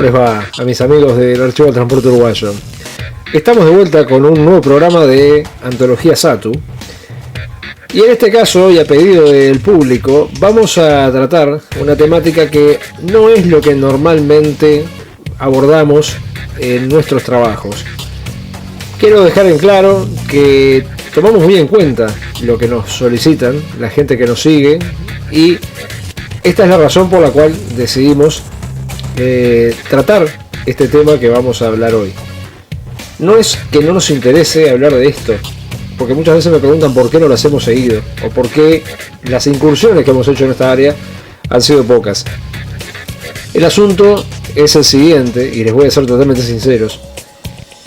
¿Cómo les va a mis amigos del Archivo del Transporte Uruguayo? Estamos de vuelta con un nuevo programa de Antología Satu. Y en este caso, y a pedido del público, vamos a tratar una temática que no es lo que normalmente abordamos en nuestros trabajos. Quiero dejar en claro que tomamos muy en cuenta lo que nos solicitan, la gente que nos sigue, y esta es la razón por la cual decidimos tratar este tema que vamos a hablar hoy. No es que no nos interese hablar de esto, porque muchas veces me preguntan por qué no las hemos seguido, o por qué las incursiones que hemos hecho en esta área han sido pocas. El asunto es el siguiente, y les voy a ser totalmente sinceros: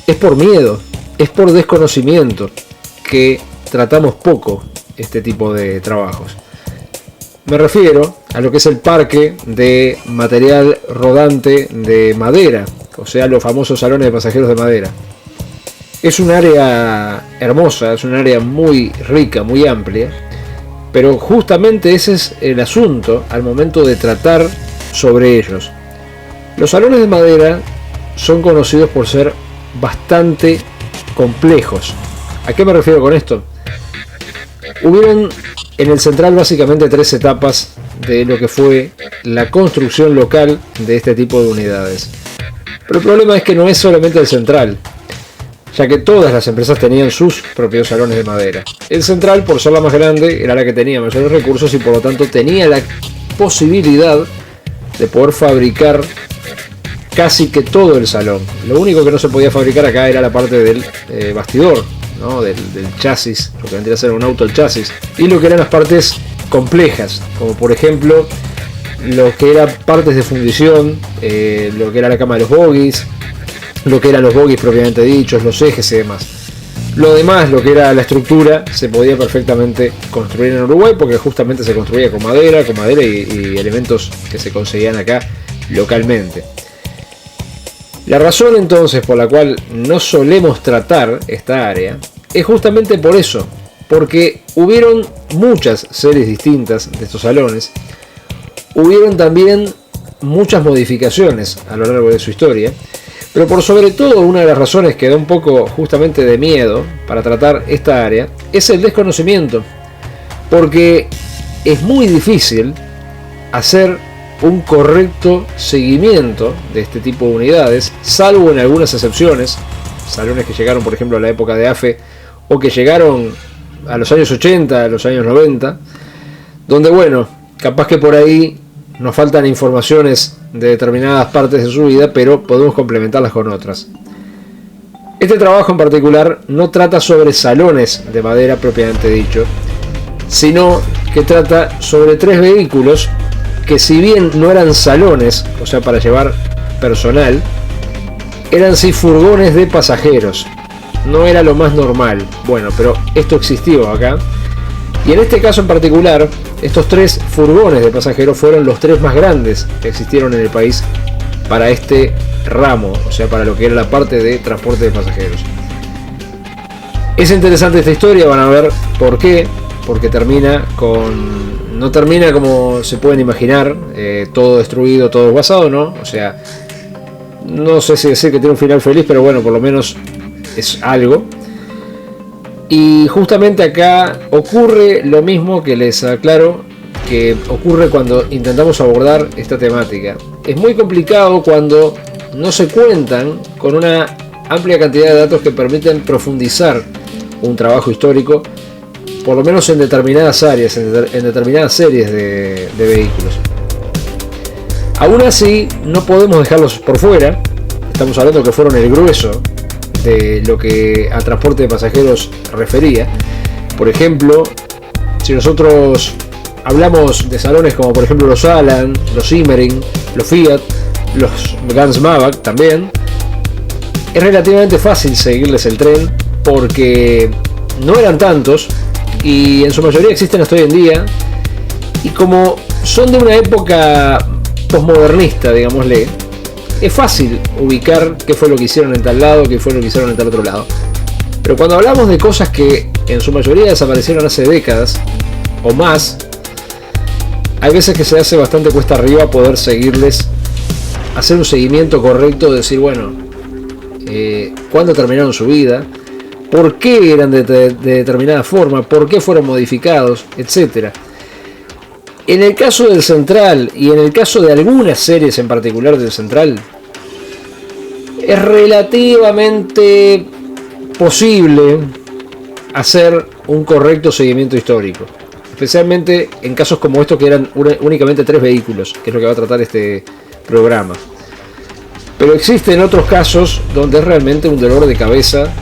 es por miedo, es por desconocimiento que tratamos poco este tipo de trabajos. Me refiero a lo que es el parque de material rodante de madera, o sea, los famosos salones de pasajeros de madera. Es un área hermosa, es un área muy rica, muy amplia, pero justamente ese es el asunto al momento de tratar sobre ellos. Los salones de madera son conocidos por ser bastante complejos. ¿A qué me refiero con esto? Hubieron en el Central básicamente 3 etapas de lo que fue la construcción local de este tipo de unidades. Pero el problema es que no es solamente el Central, ya que todas las empresas tenían sus propios salones de madera. El Central, por ser la más grande, era la que tenía mayores recursos y por lo tanto tenía la posibilidad de poder fabricar casi que todo el salón. Lo único que no se podía fabricar acá era la parte del bastidor, ¿no? del chasis, lo que vendría a ser un auto, el chasis, y lo que eran las partes complejas, como por ejemplo lo que eran partes de fundición, lo que era la cama de los bogies, lo que eran los bogies propiamente dichos, los ejes y demás. Lo demás, lo que era la estructura, se podía perfectamente construir en Uruguay, porque justamente se construía con madera y elementos que se conseguían acá localmente. La razón entonces por la cual no solemos tratar esta área es justamente por eso, porque hubieron muchas series distintas de estos salones, hubieron también muchas modificaciones a lo largo de su historia, pero por sobre todo una de las razones que da un poco justamente de miedo para tratar esta área es el desconocimiento, porque es muy difícil hacer un correcto seguimiento de este tipo de unidades, salvo en algunas excepciones, salones que llegaron por ejemplo a la época de AFE o que llegaron a los años 80, a los años 90, donde bueno, capaz que por ahí nos faltan informaciones de determinadas partes de su vida, pero podemos complementarlas con otras. Este trabajo en particular no trata sobre salones de madera propiamente dicho, sino que trata sobre 3 vehículos que, si bien no eran salones, o sea para llevar personal, eran sí furgones de pasajeros. No era lo más normal, bueno, pero esto existió acá. Y en este caso en particular, estos 3 furgones de pasajeros fueron los 3 más grandes que existieron en el país para este ramo, o sea, para lo que era la parte de transporte de pasajeros. Es interesante esta historia, van a ver por qué, porque no termina como se pueden imaginar, todo destruido, todo desguazado, ¿no? O sea, no sé si decir que tiene un final feliz, pero bueno, por lo menos es algo. Y justamente acá ocurre lo mismo que les aclaro que ocurre cuando intentamos abordar esta temática. Es muy complicado cuando no se cuentan con una amplia cantidad de datos que permiten profundizar un trabajo histórico, por lo menos en determinadas áreas, en determinadas series de vehículos. Aún así, no podemos dejarlos por fuera. Estamos hablando que fueron el grueso de lo que a transporte de pasajeros refería. Por ejemplo, si nosotros hablamos de salones como por ejemplo los Alan, los Immering, los Fiat, los Gans Mavac también, es relativamente fácil seguirles el tren porque no eran tantos y en su mayoría existen hasta hoy en día, y como son de una época posmodernista, digámosle, es fácil ubicar qué fue lo que hicieron en tal lado, qué fue lo que hicieron en tal otro lado. Pero cuando hablamos de cosas que en su mayoría desaparecieron hace décadas o más, hay veces que se hace bastante cuesta arriba poder seguirles hacer un seguimiento correcto, de decir, bueno, cuándo terminaron su vida, por qué eran de determinada forma, por qué fueron modificados, etc. En el caso del Central y en el caso de algunas series en particular del Central, es relativamente posible hacer un correcto seguimiento histórico, especialmente en casos como estos, que eran únicamente 3 vehículos, que es lo que va a tratar este programa. Pero existen otros casos donde es realmente un dolor de cabeza,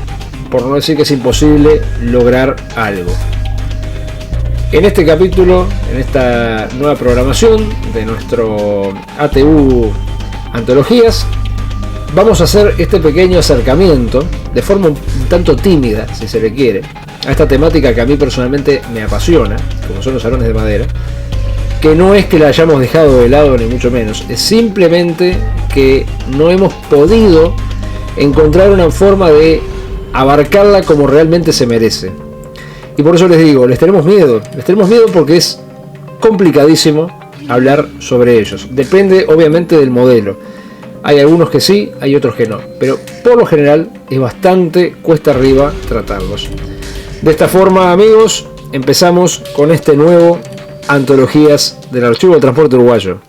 por no decir que es imposible lograr algo. En este capítulo, en esta nueva programación de nuestro ATU Antologías, vamos a hacer este pequeño acercamiento, de forma un tanto tímida, si se le quiere, a esta temática que a mí personalmente me apasiona, como son los salones de madera, que no es que la hayamos dejado de lado ni mucho menos, es simplemente que no hemos podido encontrar una forma de abarcarla como realmente se merece. Y por eso les digo, les tenemos miedo porque es complicadísimo hablar sobre ellos. Depende obviamente del modelo. Hay algunos que sí, hay otros que no, pero por lo general es bastante cuesta arriba tratarlos. De esta forma, amigos, empezamos con este nuevo Antologías del Archivo del Transporte Uruguayo.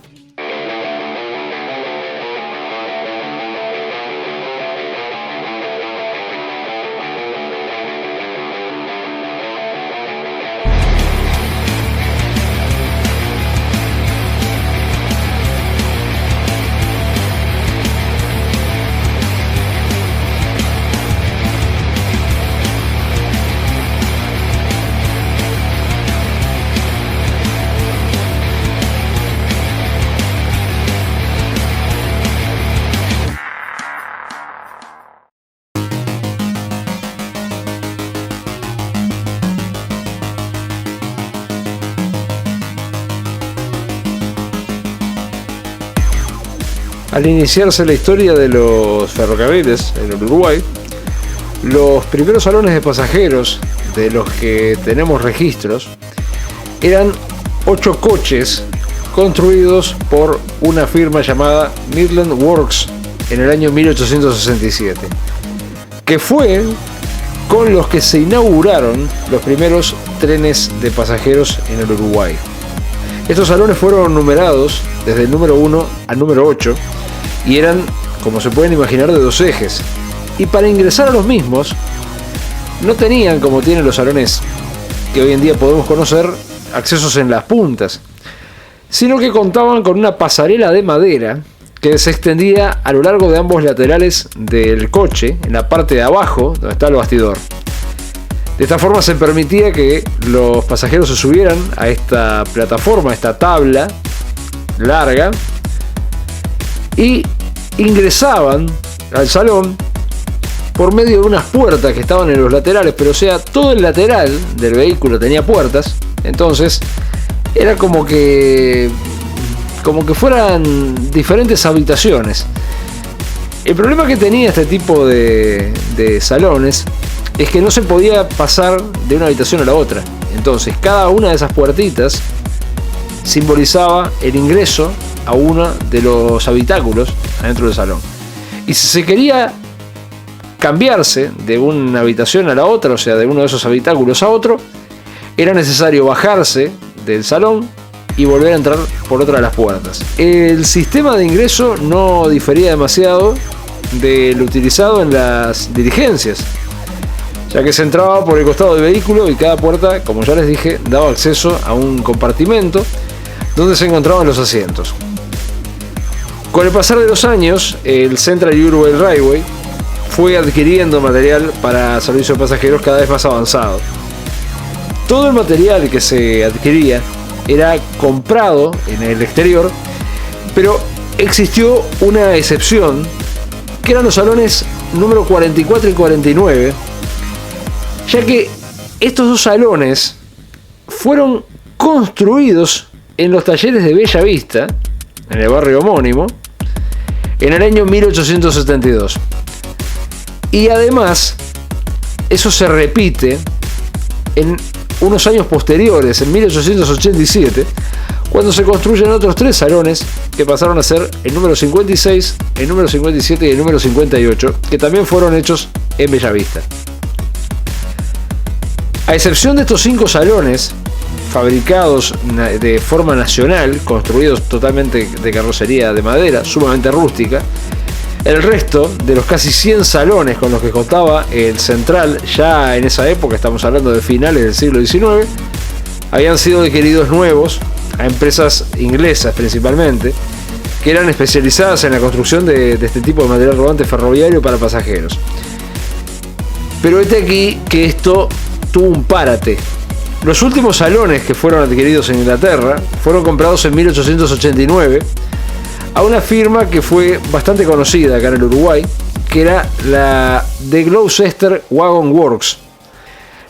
Al iniciarse la historia de los ferrocarriles en el Uruguay, los primeros salones de pasajeros de los que tenemos registros eran 8 coches construidos por una firma llamada Midland Works en el año 1867, que fue con los que se inauguraron los primeros trenes de pasajeros en el Uruguay. Estos salones fueron numerados desde el número 1 al número 8 y eran, como se pueden imaginar, de 2 ejes. Y para ingresar a los mismos, no tenían, como tienen los salones que hoy en día podemos conocer, accesos en las puntas, sino que contaban con una pasarela de madera que se extendía a lo largo de ambos laterales del coche, en la parte de abajo, donde está el bastidor. De esta forma se permitía que los pasajeros se subieran a esta plataforma, a esta tabla larga, y ingresaban al salón por medio de unas puertas que estaban en los laterales, pero o sea, todo el lateral del vehículo tenía puertas, entonces era como que fueran diferentes habitaciones. El problema que tenía este tipo de salones es que no se podía pasar de una habitación a la otra, entonces cada una de esas puertitas simbolizaba el ingreso a uno de los habitáculos adentro del salón. Y si se quería cambiarse de una habitación a la otra, o sea, de uno de esos habitáculos a otro, era necesario bajarse del salón y volver a entrar por otra de las puertas. El sistema de ingreso no difería demasiado del utilizado en las diligencias, ya que se entraba por el costado del vehículo y cada puerta, como ya les dije, daba acceso a un compartimento donde se encontraban los asientos. Con el pasar de los años, el Central Uruguay Railway fue adquiriendo material para servicio de pasajeros cada vez más avanzado. Todo el material que se adquiría era comprado en el exterior, pero existió una excepción, que eran los salones número 44 y 49, ya que estos 2 salones fueron construidos en los talleres de Bella Vista, en el barrio homónimo, en el año 1872. Y además, eso se repite en unos años posteriores, en 1887, cuando se construyen otros 3 salones que pasaron a ser el número 56, el número 57 y el número 58, que también fueron hechos en Bellavista. A excepción de estos 5 salones, fabricados de forma nacional, construidos totalmente de carrocería de madera, sumamente rústica, el resto de los casi 100 salones con los que contaba el Central, ya en esa época, estamos hablando de finales del siglo XIX, habían sido adquiridos nuevos a empresas inglesas principalmente, que eran especializadas en la construcción de este tipo de material rodante ferroviario para pasajeros. Pero aquí que esto tuvo un párate. Los últimos salones que fueron adquiridos en Inglaterra fueron comprados en 1889 a una firma que fue bastante conocida acá en el Uruguay, que era la de Gloucester Wagon Works.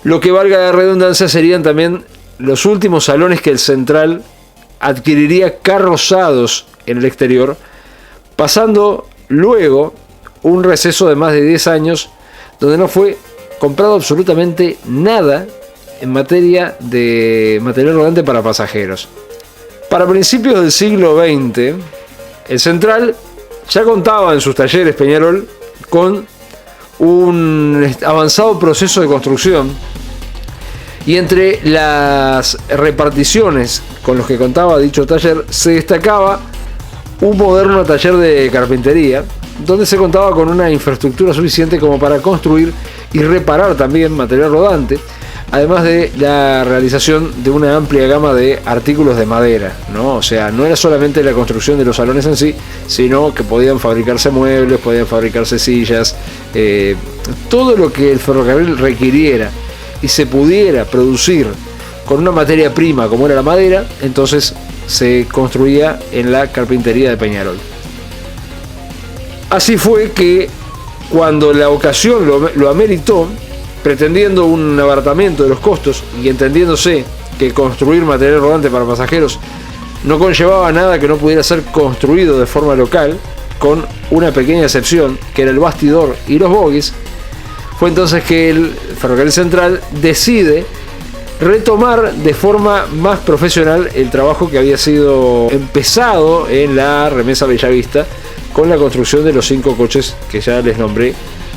Lo que, valga la redundancia, serían también los últimos salones que el Central adquiriría carrozados en el exterior, pasando luego un receso de más de 10 años donde no fue comprado absolutamente nada en materia de material rodante para pasajeros. Para principios del siglo XX, el Central ya contaba en sus talleres Peñarol con un avanzado proceso de construcción, y entre las reparticiones con los que contaba dicho taller se destacaba un moderno taller de carpintería, donde se contaba con una infraestructura suficiente como para construir y reparar también material rodante, además de la realización de una amplia gama de artículos de madera, ¿no? O sea, no era solamente la construcción de los salones en sí, sino que podían fabricarse muebles, podían fabricarse sillas, todo lo que el ferrocarril requiriera y se pudiera producir con una materia prima como era la madera, entonces se construía en la carpintería de Peñarol. Así fue que cuando la ocasión lo ameritó, pretendiendo un abaratamiento de los costos y entendiéndose que construir material rodante para pasajeros no conllevaba nada que no pudiera ser construido de forma local, con una pequeña excepción que era el bastidor y los bogies, fue entonces que el Ferrocarril Central decide retomar de forma más profesional el trabajo que había sido empezado en la remesa Bellavista con la construcción de los 5 coches que ya les nombré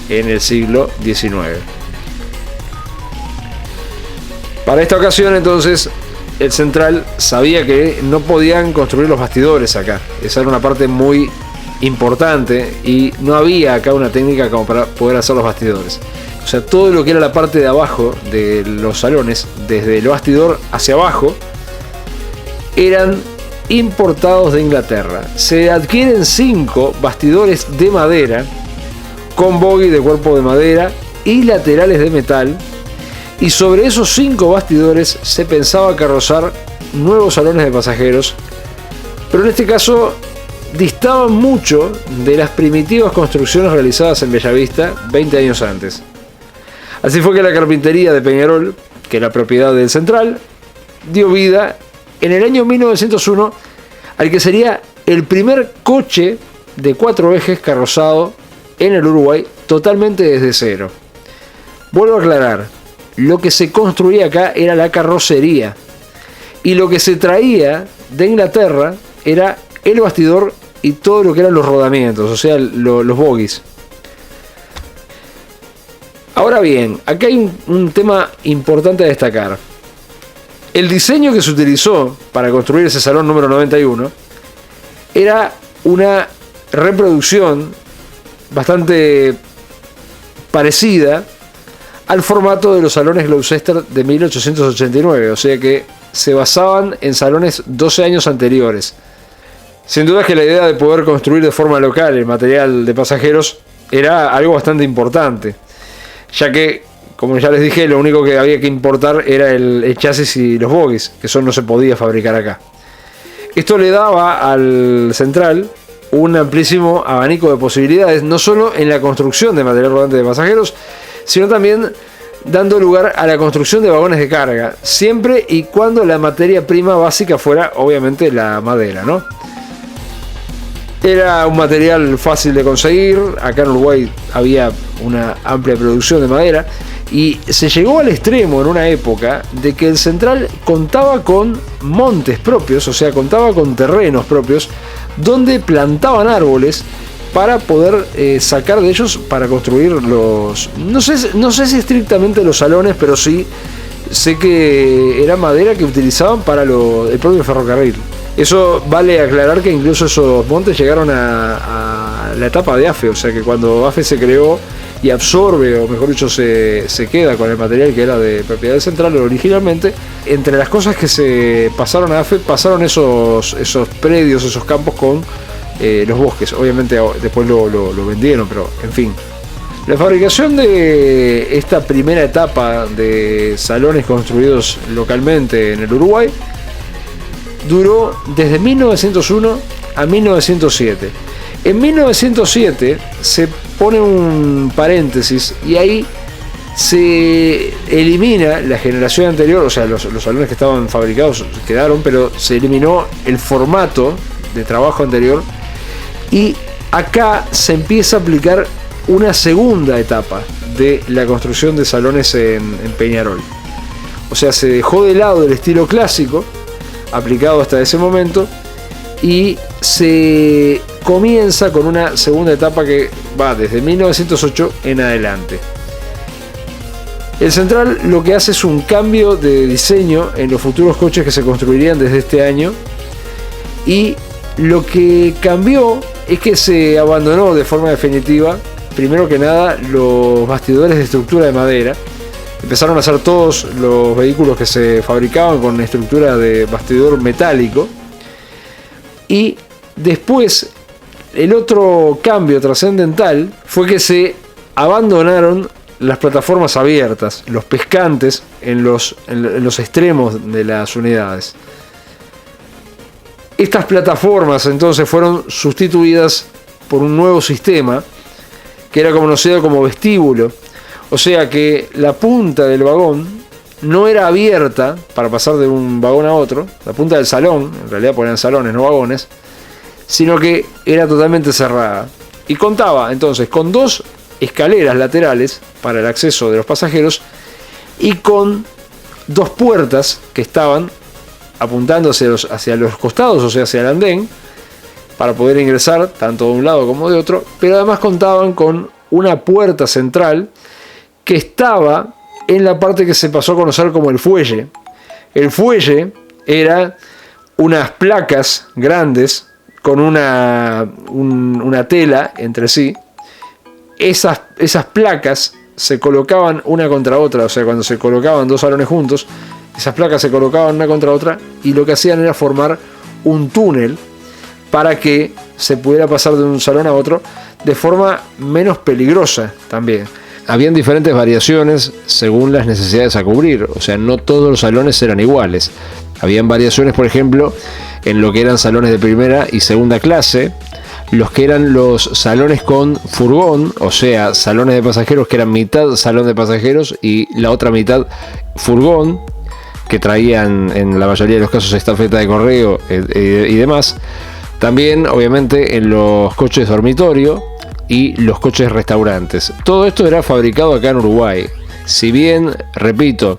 en el siglo XIX. Para esta ocasión entonces el Central sabía que no podían construir los bastidores acá. Esa era una parte muy importante y no había acá una técnica como para poder hacer los bastidores. O sea, todo lo que era la parte de abajo de los salones, desde el bastidor hacia abajo, eran importados de Inglaterra. Se adquieren 5 bastidores de madera con bogie de cuerpo de madera y laterales de metal, y sobre esos 5 bastidores se pensaba carrozar nuevos salones de pasajeros, pero en este caso distaban mucho de las primitivas construcciones realizadas en Bellavista 20 años antes. Así fue que la carpintería de Peñarol, que era propiedad del Central, dio vida en el año 1901 al que sería el primer coche de 4 ejes carrozado en el Uruguay totalmente desde cero. Vuelvo a aclarar, lo que se construía acá era la carrocería y lo que se traía de Inglaterra era el bastidor y todo lo que eran los rodamientos, o sea, los bogies. Ahora bien, acá hay un tema importante a destacar. El diseño que se utilizó para construir ese salón número 91 era una reproducción bastante parecida al formato de los salones Gloucester de 1889, o sea que se basaban en salones 12 años anteriores. Sin duda que la idea de poder construir de forma local el material de pasajeros era algo bastante importante, ya que, como ya les dije, lo único que había que importar era el chasis y los bogies, que eso no se podía fabricar acá. Esto le daba al Central un amplísimo abanico de posibilidades, no solo en la construcción de material rodante de pasajeros, sino también dando lugar a la construcción de vagones de carga, siempre y cuando la materia prima básica fuera, obviamente, la madera, ¿no? Era un material fácil de conseguir, acá en Uruguay había una amplia producción de madera, Y se llegó al extremo en una época de que el Central contaba con montes propios, o sea, contaba con terrenos propios, donde plantaban árboles para poder sacar de ellos para construir los... No sé si estrictamente los salones, pero sí sé que era madera que utilizaban para el propio ferrocarril. Eso vale aclarar que incluso esos montes llegaron a la etapa de AFE, o sea que cuando AFE se creó y absorbe, o mejor dicho, se queda con el material que era de propiedad central originalmente, entre las cosas que se pasaron a AFE, pasaron esos predios, esos campos con los bosques. Obviamente después lo vendieron, pero en fin. La fabricación de esta primera etapa de salones construidos localmente en el Uruguay duró desde 1901 a 1907. En 1907 se pone un paréntesis y ahí se elimina la generación anterior, o sea, los salones que estaban fabricados quedaron, pero se eliminó el formato de trabajo anterior y acá se empieza a aplicar una segunda etapa de la construcción de salones en Peñarol. O sea, se dejó de lado el estilo clásico aplicado hasta ese momento y se comienza con una segunda etapa que va desde 1908 en adelante. El Central lo que hace es un cambio de diseño en los futuros coches que se construirían desde este año, y lo que cambió es que se abandonó de forma definitiva, primero que nada, los bastidores de estructura de madera. Empezaron a hacer todos los vehículos que se fabricaban con estructura de bastidor metálico. Y después, el otro cambio trascendental fue que se abandonaron las plataformas abiertas, los pescantes en los extremos de las unidades. Estas plataformas entonces fueron sustituidas por un nuevo sistema que era conocido como vestíbulo. O sea que la punta del vagón no era abierta para pasar de un vagón a otro, la punta del salón, en realidad ponían salones, no vagones, sino que era totalmente cerrada. Y contaba entonces con dos escaleras laterales para el acceso de los pasajeros y con dos puertas que estaban apuntando hacia los costados, o sea, hacia el andén, para poder ingresar tanto de un lado como de otro, pero además contaban con una puerta central que estaba en la parte que se pasó a conocer como el fuelle. El fuelle era unas placas grandes con una tela entre sí. Esas placas se colocaban una contra otra, o sea, cuando se colocaban dos salones juntos, esas placas se colocaban una contra otra y lo que hacían era formar un túnel para que se pudiera pasar de un salón a otro de forma menos peligrosa también. Habían diferentes variaciones según las necesidades a cubrir, o sea, no todos los salones eran iguales. Habían variaciones, por ejemplo, en lo que eran salones de primera y segunda clase, los que eran los salones con furgón, o sea, salones de pasajeros que eran mitad salón de pasajeros y la otra mitad furgón, que traían en la mayoría de los casos estafeta de correo y demás. También, obviamente, en los coches dormitorio y los coches restaurantes. Todo esto era fabricado acá en Uruguay. Si bien, repito,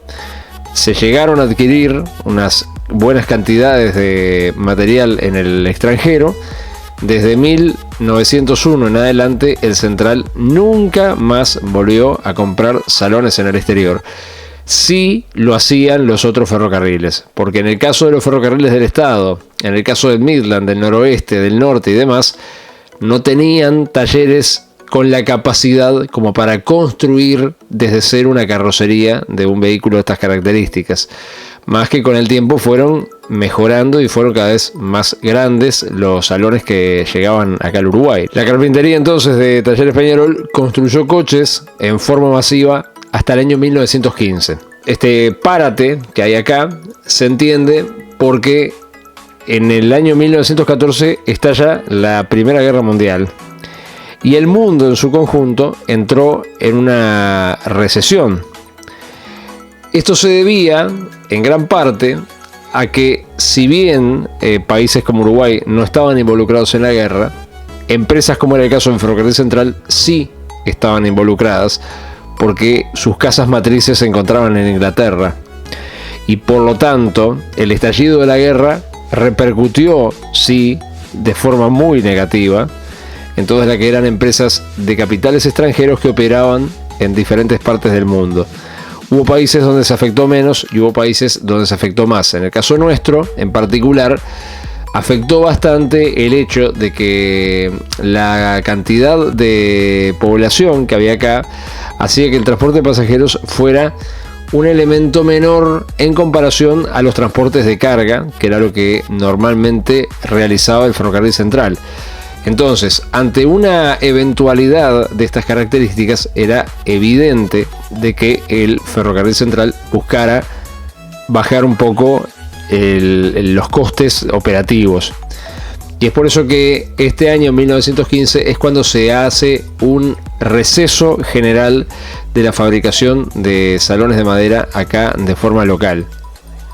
se llegaron a adquirir unas buenas cantidades de material en el extranjero, desde 1901 en adelante el Central nunca más volvió a comprar salones en el exterior. Sí lo hacían los otros ferrocarriles, porque en el caso de los ferrocarriles del Estado, en el caso del Midland, del noroeste, del norte y demás, no tenían talleres con la capacidad como para construir desde cero una carrocería de un vehículo de estas características. Más que con el tiempo fueron mejorando y fueron cada vez más grandes los salones que llegaban acá al Uruguay. La carpintería entonces de Talleres Peñarol construyó coches en forma masiva hasta el año 1915. Este párate que hay acá se entiende porque en el año 1914 estalla la Primera Guerra Mundial y el mundo en su conjunto entró en una recesión. Esto se debía en gran parte a que, si bien países como Uruguay no estaban involucrados en la guerra, empresas como era el caso del Ferrocarril Central sí estaban involucradas, porque sus casas matrices se encontraban en Inglaterra. Y por lo tanto, el estallido de la guerra repercutió, sí, de forma muy negativa en todas las que eran empresas de capitales extranjeros que operaban en diferentes partes del mundo. Hubo países donde se afectó menos y hubo países donde se afectó más. En el caso nuestro, en particular, afectó bastante el hecho de que la cantidad de población que había acá hacía que el transporte de pasajeros fuera un elemento menor en comparación a los transportes de carga, que era lo que normalmente realizaba el Ferrocarril Central. Entonces, ante una eventualidad de estas características, era evidente de que el Ferrocarril Central buscara bajar un poco los costes operativos. Y es por eso que este año, 1915, es cuando se hace un receso general de la fabricación de salones de madera acá de forma local.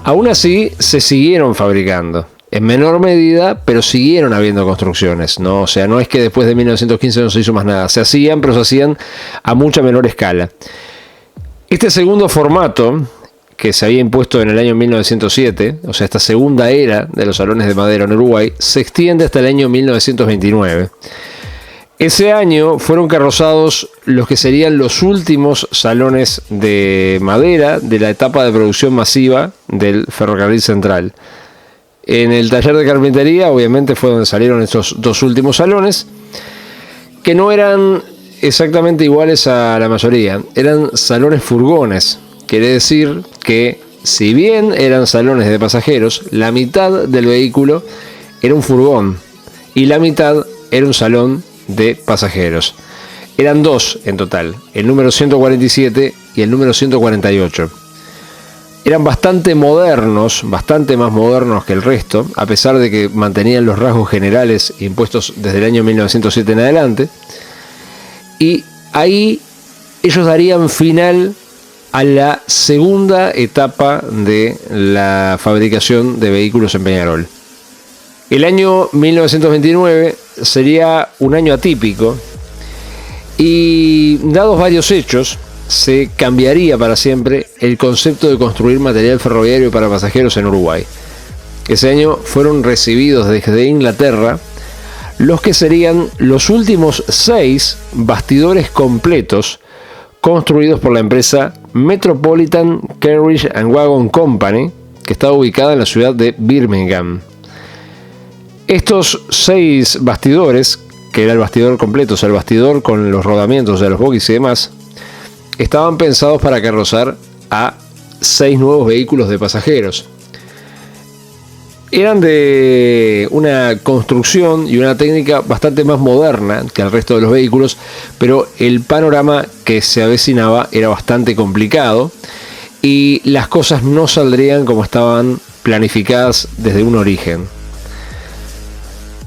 Aún así, se siguieron fabricando. En menor medida, pero siguieron habiendo construcciones, ¿no? O sea, no es que después de 1915 no se hizo más nada. Se hacían, pero se hacían a mucha menor escala. Este segundo formato, que se había impuesto en el año 1907, o sea, esta segunda era de los salones de madera en Uruguay, se extiende hasta el año 1929. Ese año fueron carrozados los que serían los últimos salones de madera de la etapa de producción masiva del Ferrocarril Central. En el taller de carpintería, obviamente, fue donde salieron estos dos últimos salones, que no eran exactamente iguales a la mayoría. Eran salones furgones. Quiere decir que, si bien eran salones de pasajeros, la mitad del vehículo era un furgón y la mitad era un salón de pasajeros. Eran dos en total, el número 147 y el número 148. Eran bastante modernos, bastante más modernos que el resto, a pesar de que mantenían los rasgos generales impuestos desde el año 1907 en adelante. Y ahí ellos darían final a la segunda etapa de la fabricación de vehículos en Peñarol. El año 1929 sería un año atípico y, dados varios hechos, se cambiaría para siempre el concepto de construir material ferroviario para pasajeros en Uruguay. Ese año fueron recibidos desde Inglaterra los que serían los últimos 6 bastidores completos construidos por la empresa Metropolitan Carriage and Wagon Company, que estaba ubicada en la ciudad de Birmingham. Estos 6 bastidores, que era el bastidor completo, o sea, el bastidor con los rodamientos, o sea, los bogies y demás, estaban pensados para carrozar a 6 nuevos vehículos de pasajeros. Eran de una construcción y una técnica bastante más moderna que el resto de los vehículos, pero el panorama que se avecinaba era bastante complicado y las cosas no saldrían como estaban planificadas desde un origen.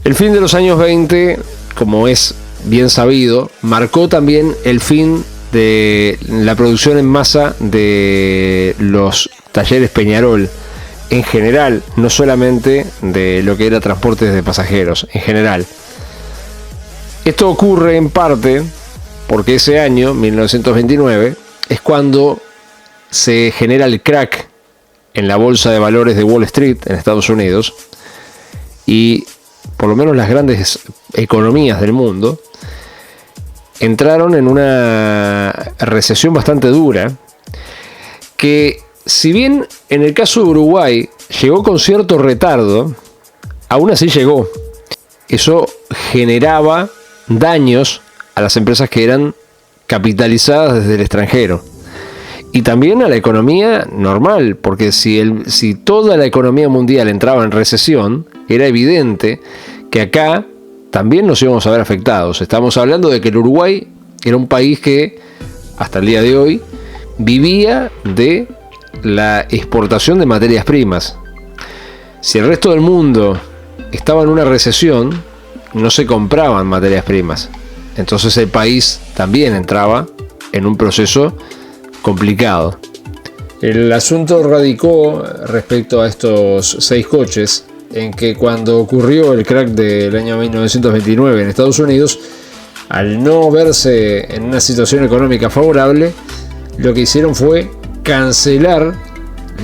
El fin de los años 20, como es bien sabido, marcó también el fin de la producción en masa de los talleres Peñarol en general, no solamente de lo que era transportes de pasajeros, en general. Esto ocurre en parte porque ese año, 1929, es cuando se genera el crack en la bolsa de valores de Wall Street en Estados Unidos, y por lo menos las grandes economías del mundo entraron en una recesión bastante dura, que, si bien en el caso de Uruguay llegó con cierto retardo, aún así llegó. Eso generaba daños a las empresas que eran capitalizadas desde el extranjero y también a la economía normal, porque si toda la economía mundial entraba en recesión, era evidente que acá también nos íbamos a ver afectados. Estamos hablando de que el Uruguay era un país que hasta el día de hoy vivía de la exportación de materias primas. Si el resto del mundo estaba en una recesión, no se compraban materias primas. Entonces el país también entraba en un proceso complicado. El asunto radicó respecto a estos 6 coches en que, cuando ocurrió el crack del año 1929 en Estados Unidos, al no verse en una situación económica favorable, lo que hicieron fue cancelar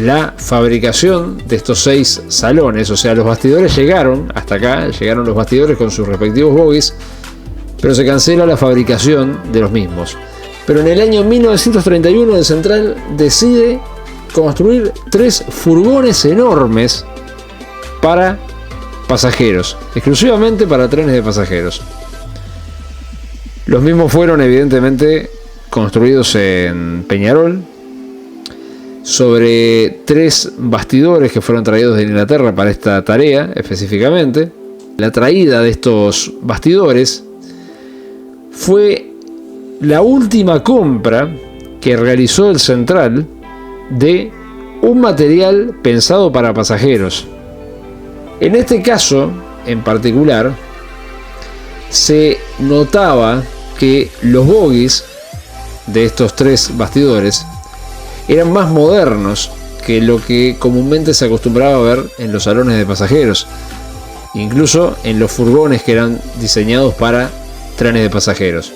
la fabricación de estos 6 salones. O sea, los bastidores llegaron hasta acá, llegaron los bastidores con sus respectivos bogies, pero se cancela la fabricación de los mismos. Pero en el año 1931 el Central decide construir 3 furgones enormes para pasajeros, exclusivamente para trenes de pasajeros. Los mismos fueron evidentemente construidos en Peñarol, sobre 3 bastidores que fueron traídos de Inglaterra para esta tarea específicamente. La traída de estos bastidores fue la última compra que realizó el Central de un material pensado para pasajeros. En este caso en particular se notaba que los bogies de estos 3 bastidores eran más modernos que lo que comúnmente se acostumbraba a ver en los salones de pasajeros, incluso en los furgones que eran diseñados para trenes de pasajeros.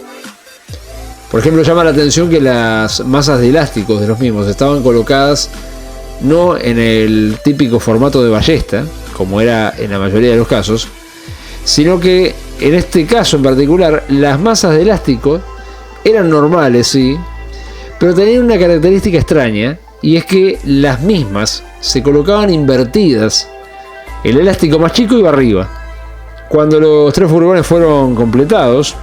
Por ejemplo, llama la atención que las masas de elásticos de los mismos estaban colocadas no en el típico formato de ballesta, como era en la mayoría de los casos, sino que en este caso en particular las masas de elástico eran normales, sí, pero tenían una característica extraña, y es que las mismas se colocaban invertidas. El elástico más chico iba arriba. Cuando los 3 furgones fueron completados,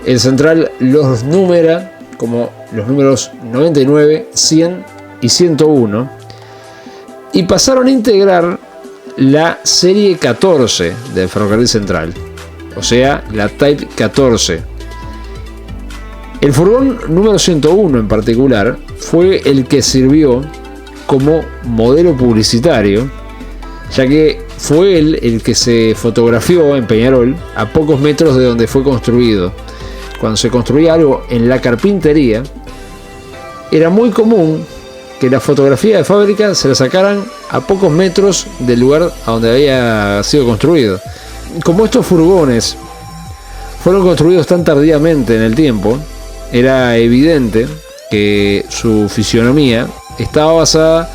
el Central los numera como los números 99, 100 y 101, y pasaron a integrar la serie 14 del ferrocarril Central, o sea, la Type 14. El furgón número 101 en particular fue el que sirvió como modelo publicitario, ya que fue él el que se fotografió en Peñarol a pocos metros de donde fue construido. Cuando se construía algo en la carpintería, era muy común que la fotografía de fábrica se la sacaran a pocos metros del lugar a donde había sido construido. Como estos furgones fueron construidos tan tardíamente en el tiempo, era evidente que su fisionomía estaba basada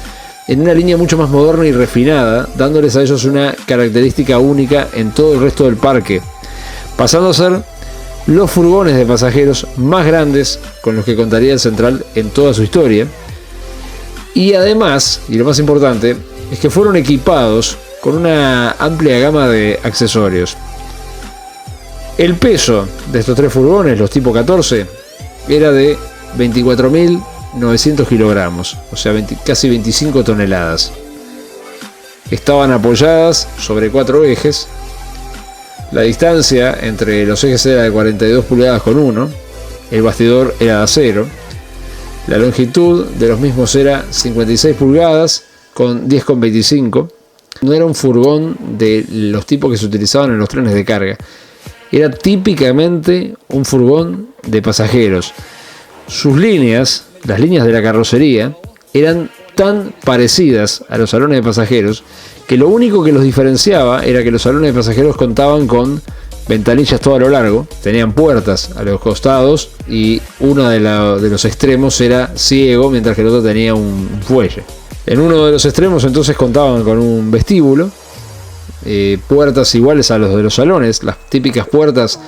en una línea mucho más moderna y refinada, dándoles a ellos una característica única en todo el resto del parque, pasando a ser los furgones de pasajeros más grandes con los que contaría el Central en toda su historia. Y además, y lo más importante, es que fueron equipados con una amplia gama de accesorios. El peso de estos 3 furgones, los tipo 14, era de 24.900 kilogramos, o sea, casi 25 toneladas. Estaban apoyadas sobre 4 ejes. La distancia entre los ejes era de 42 pulgadas con 1. El bastidor era de acero. La longitud de los mismos era 56 pulgadas con 10,25. No era un furgón de los tipos que se utilizaban en los trenes de carga. Era típicamente un furgón de pasajeros. Sus líneas, las líneas de la carrocería, eran tan parecidas a los salones de pasajeros que lo único que los diferenciaba era que los salones de pasajeros contaban con ventanillas todo a lo largo, tenían puertas a los costados y uno de los extremos era ciego, mientras que el otro tenía un fuelle. En uno de los extremos entonces contaban con un vestíbulo, puertas iguales a los de los salones, las típicas puertas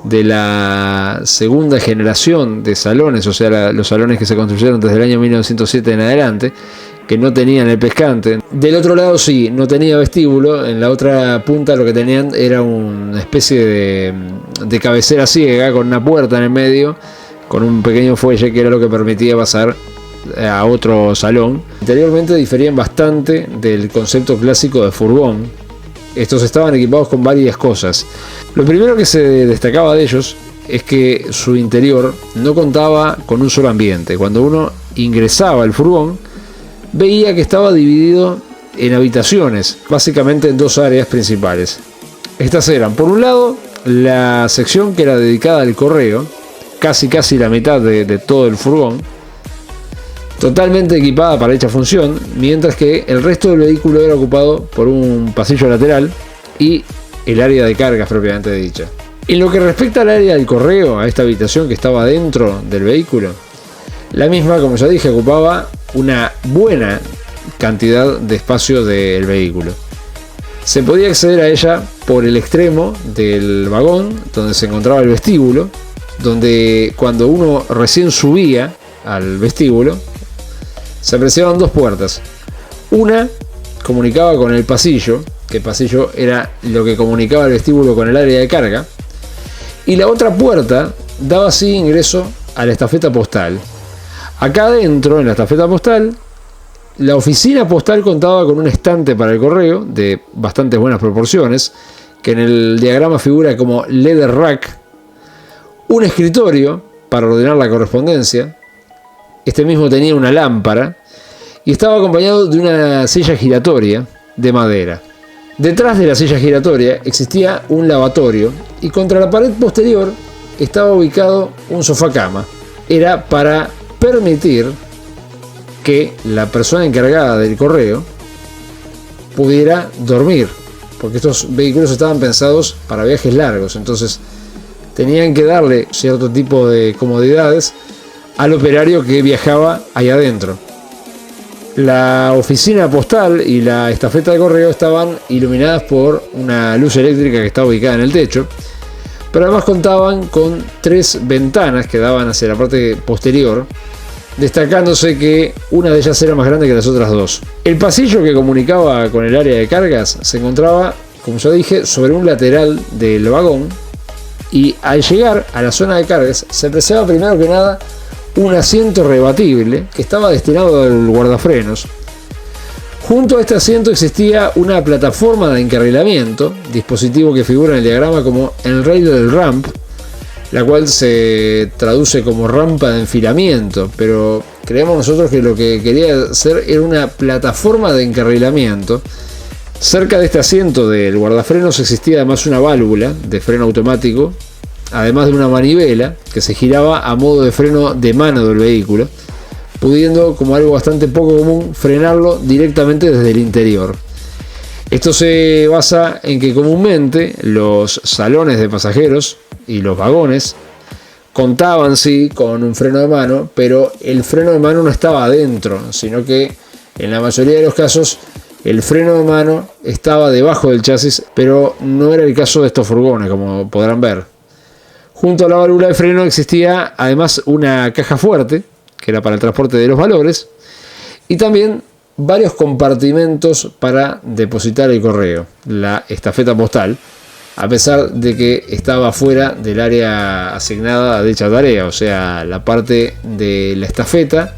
de la segunda generación de salones, o sea, los salones que se construyeron desde el año 1907 en adelante, que no tenían el pescante. Del otro lado sí, no tenía vestíbulo, en la otra punta lo que tenían era una especie de cabecera ciega con una puerta en el medio, con un pequeño fuelle que era lo que permitía pasar a otro salón. Interiormente diferían bastante del concepto clásico de furgón. Estos estaban equipados con varias cosas. Lo primero que se destacaba de ellos es que su interior no contaba con un solo ambiente. Cuando uno ingresaba al furgón, veía que estaba dividido en habitaciones, básicamente en 2 áreas principales. Estas eran, por un lado, la sección que era dedicada al correo, casi la mitad de todo el furgón, totalmente equipada para dicha función, mientras que el resto del vehículo era ocupado por un pasillo lateral y el área de cargas propiamente dicha. En lo que respecta al área del correo, a esta habitación que estaba dentro del vehículo, La misma, como ya dije, ocupaba una buena cantidad de espacio del vehículo. Se podía acceder a ella por el extremo del vagón, donde se encontraba el vestíbulo, donde cuando uno recién subía al vestíbulo, se apreciaban dos puertas. Una comunicaba con el pasillo, que el pasillo era lo que comunicaba el vestíbulo con el área de carga, y la otra puerta daba así ingreso a la estafeta postal. Acá adentro, en la estafeta postal, la oficina postal contaba con un estante para el correo de bastantes buenas proporciones, que en el diagrama figura como leather rack, un escritorio para ordenar la correspondencia. Este mismo tenía una lámpara y estaba acompañado de una silla giratoria de madera. Detrás de la silla giratoria existía un lavatorio y contra la pared posterior estaba ubicado un sofá cama. Era para permitir que la persona encargada del correo pudiera dormir, porque estos vehículos estaban pensados para viajes largos, entonces tenían que darle cierto tipo de comodidades al operario que viajaba ahí adentro. La oficina postal y la estafeta de correo estaban iluminadas por una luz eléctrica que estaba ubicada en el techo, pero además contaban con 3 ventanas que daban hacia la parte posterior, destacándose que una de ellas era más grande que las otras 2. El pasillo que comunicaba con el área de cargas se encontraba, como ya dije, sobre un lateral del vagón, y al llegar a la zona de cargas se apreciaba primero que nada un asiento rebatible que estaba destinado al guardafrenos. Junto a este asiento existía una plataforma de encarrilamiento, dispositivo que figura en el diagrama como el rail del ramp, la cual se traduce como rampa de enfilamiento, pero creemos nosotros que lo que quería hacer era una plataforma de encarrilamiento. Cerca de este asiento del guardafrenos existía además una válvula de freno automático, además de una manivela que se giraba a modo de freno de mano del vehículo, pudiendo, como algo bastante poco común, frenarlo directamente desde el interior. Esto se basa en que comúnmente los salones de pasajeros y los vagones contaban sí con un freno de mano, pero el freno de mano no estaba adentro, sino que en la mayoría de los casos el freno de mano estaba debajo del chasis, pero no era el caso de estos furgones, como podrán ver. Junto a la válvula de freno existía además una caja fuerte, que era para el transporte de los valores, y también varios compartimentos para depositar el correo, la estafeta postal, a pesar de que estaba fuera del área asignada a dicha tarea, o sea, la parte de la estafeta,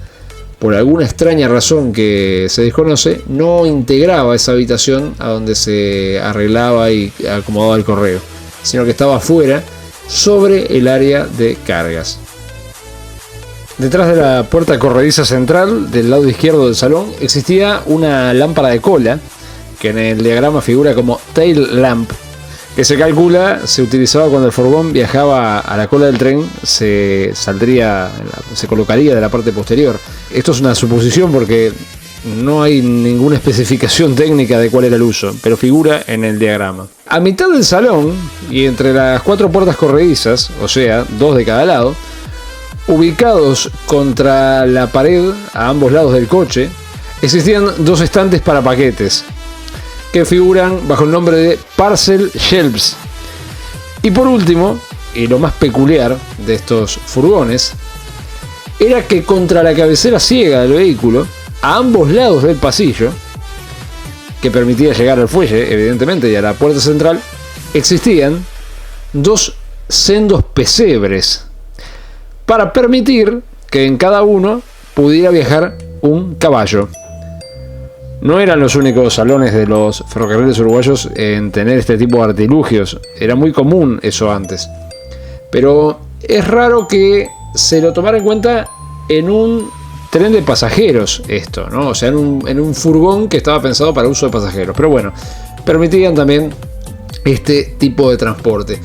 por alguna extraña razón que se desconoce, no integraba esa habitación a donde se arreglaba y acomodaba el correo, sino que estaba fuera, sobre el área de cargas. Detrás de la puerta corrediza central, del lado izquierdo del salón, existía una lámpara de cola, que en el diagrama figura como tail lamp, que se calcula se utilizaba cuando el furgón viajaba a la cola del tren, se colocaría de la parte posterior. Esto es una suposición porque no hay ninguna especificación técnica de cuál era el uso, pero figura en el diagrama. A mitad del salón, y entre las 4 puertas corredizas, o sea, 2 de cada lado, ubicados contra la pared a ambos lados del coche, existían 2 estantes para paquetes, que figuran bajo el nombre de Parcel Shelves. Y por último, y lo más peculiar de estos furgones, era que contra la cabecera ciega del vehículo, a ambos lados del pasillo, que permitía llegar al fuelle, evidentemente, y a la puerta central, existían 2 sendos pesebres, para permitir que en cada uno pudiera viajar un caballo. No eran los únicos salones de los ferrocarriles uruguayos en tener este tipo de artilugios, era muy común eso antes, pero es raro que se lo tomara en cuenta en un tren de pasajeros esto, ¿no? O sea, en un furgón que estaba pensado para uso de pasajeros, pero bueno, permitían también este tipo de transporte.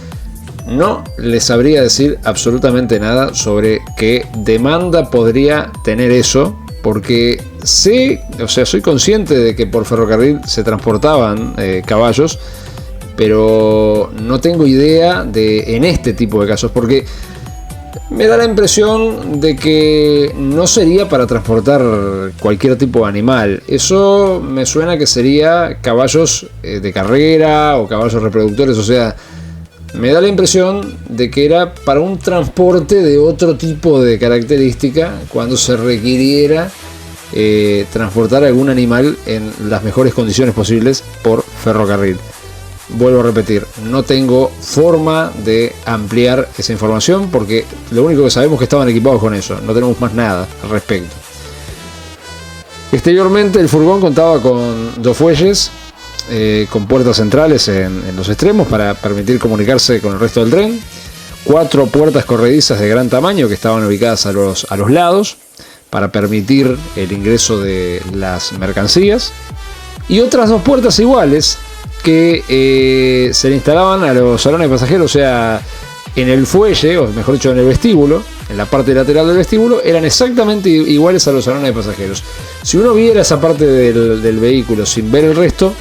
No les sabría decir absolutamente nada sobre qué demanda podría tener eso, porque soy consciente de que por ferrocarril se transportaban caballos, pero no tengo idea de en este tipo de casos, porque me da la impresión de que no sería para transportar cualquier tipo de animal. Eso me suena que sería caballos de carrera o caballos reproductores. O sea, me da la impresión de que era para un transporte de otro tipo de característica cuando se requiriera transportar algún animal en las mejores condiciones posibles por ferrocarril. Vuelvo a repetir, no tengo forma de ampliar esa información porque lo único que sabemos es que estaban equipados con eso, no tenemos más nada al respecto. Exteriormente el furgón contaba con 2 fuelles con puertas centrales en los extremos para permitir comunicarse con el resto del tren, 4 puertas corredizas de gran tamaño que estaban ubicadas a los lados para permitir el ingreso de las mercancías, y otras 2 puertas iguales que se le instalaban a los salones de pasajeros. O sea, en el fuelle, o mejor dicho en el vestíbulo, en la parte lateral del vestíbulo, eran exactamente iguales a los salones de pasajeros. Si uno viera esa parte del vehículo sin ver el resto,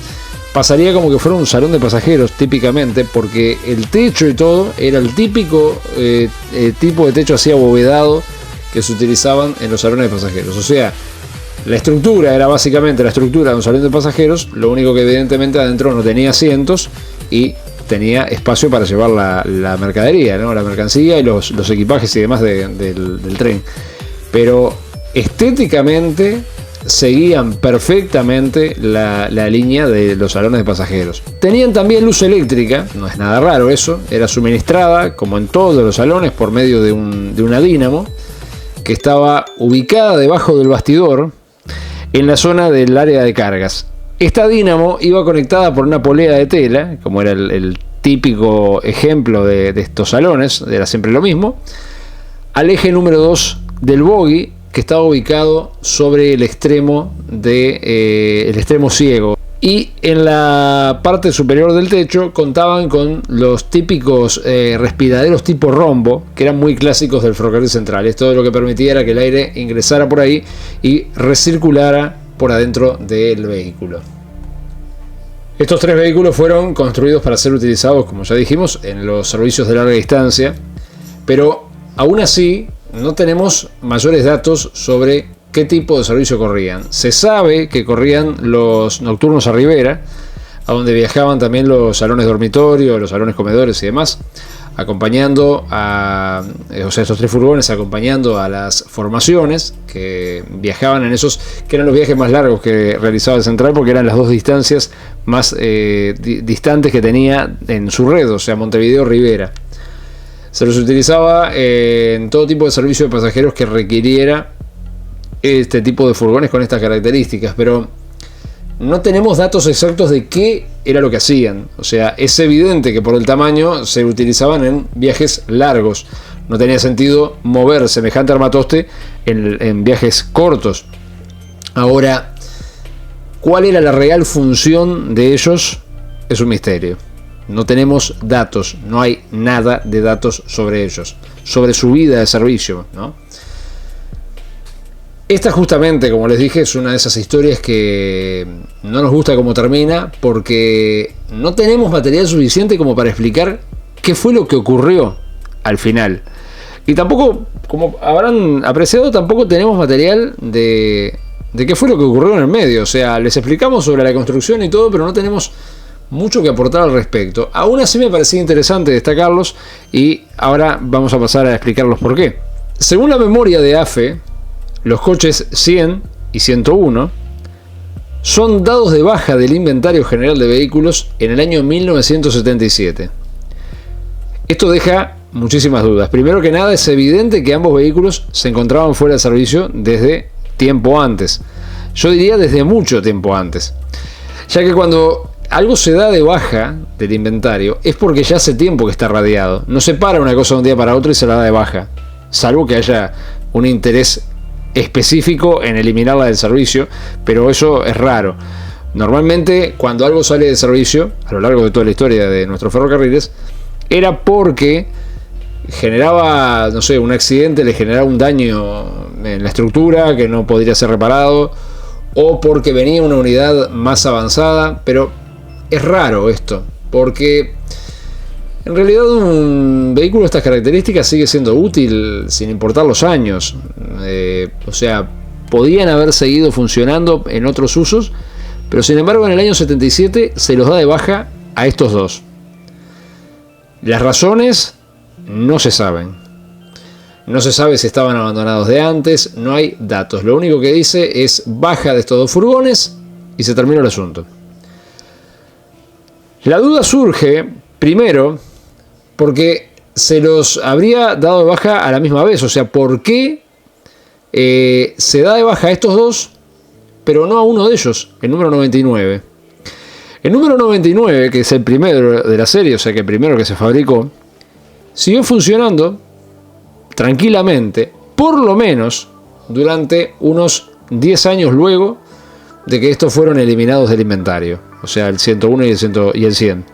pasaría como que fuera un salón de pasajeros típicamente, porque el techo y todo era el típico tipo de techo así abovedado que se utilizaban en los salones de pasajeros. O sea, la estructura era básicamente la estructura de un salón de pasajeros, lo único que evidentemente adentro no tenía asientos y tenía espacio para llevar la mercadería, ¿no? La mercancía y los equipajes y demás del tren. Pero estéticamente seguían perfectamente la línea de los salones de pasajeros. Tenían también luz eléctrica, no es nada raro eso, era suministrada como en todos los salones por medio de una dínamo que estaba ubicada debajo del bastidor en la zona del área de cargas. Esta dínamo iba conectada por una polea de tela, como era el típico ejemplo de estos salones, era siempre lo mismo, al eje número 2 del bogie, que estaba ubicado sobre el extremo el extremo ciego. Y en la parte superior del techo contaban con los típicos respiraderos tipo rombo, que eran muy clásicos del ferrocarril central. Esto lo que permitía era que el aire ingresara por ahí y recirculara por adentro del vehículo. Estos 3 vehículos fueron construidos para ser utilizados, como ya dijimos, en los servicios de larga distancia, pero aún así no tenemos mayores datos sobre qué tipo de servicio corrían. Se sabe que corrían los nocturnos a Rivera, a donde viajaban también los salones dormitorio, los salones comedores y demás, acompañando estos 3 furgones acompañando a las formaciones que viajaban en esos, que eran los viajes más largos que realizaba el Central, porque eran las 2 distancias más distantes que tenía en su red, o sea, Montevideo-Rivera. Se los utilizaba en todo tipo de servicio de pasajeros que requiriera este tipo de furgones con estas características, pero no tenemos datos exactos de qué era lo que hacían. O sea, es evidente que por el tamaño se utilizaban en viajes largos. No tenía sentido mover semejante armatoste en viajes cortos. Ahora, ¿cuál era la real función de ellos? Es un misterio. No tenemos datos, no hay nada de datos sobre ellos, sobre su vida de servicio, ¿no? Esta justamente, como les dije, es una de esas historias que no nos gusta cómo termina, porque no tenemos material suficiente como para explicar qué fue lo que ocurrió al final. Y tampoco, como habrán apreciado, tampoco tenemos material de qué fue lo que ocurrió en el medio. O sea, les explicamos sobre la construcción y todo, pero no tenemos mucho que aportar al respecto. Aún así me parecía interesante destacarlos y ahora vamos a pasar a explicarlos por qué. Según la memoria de AFE, los coches 100 y 101 son dados de baja del inventario general de vehículos en el año 1977. Esto deja muchísimas dudas. Primero que nada, es evidente que ambos vehículos se encontraban fuera de servicio desde tiempo antes. Yo diría desde mucho tiempo antes. Ya que cuando algo se da de baja del inventario es porque ya hace tiempo que está radiado. No se para una cosa de un día para otro y se la da de baja. Salvo que haya un interés específico en eliminarla del servicio, pero eso es raro. Normalmente cuando algo sale de servicio a lo largo de toda la historia de nuestros ferrocarriles era porque generaba, no sé, un accidente, le generaba un daño en la estructura que no podría ser reparado, o porque venía una unidad más avanzada. Pero es raro esto, porque En realidad un vehículo de estas características sigue siendo útil sin importar los años. O sea, podían haber seguido funcionando en otros usos, pero sin embargo en el año 77 se los da de baja a estos dos. Las razones no se saben. No se sabe si estaban abandonados de antes, no hay datos. Lo único que dice es baja de estos dos furgones y se termina el asunto. La duda surge, primero, porque se los habría dado de baja a la misma vez. O sea, ¿por qué se da de baja a estos dos, pero no a uno de ellos, el número 99? El número 99, que es el primero de la serie, o sea que el primero que se fabricó, siguió funcionando tranquilamente, por lo menos durante unos 10 años luego de que estos fueron eliminados del inventario. O sea, el 101 y el 100.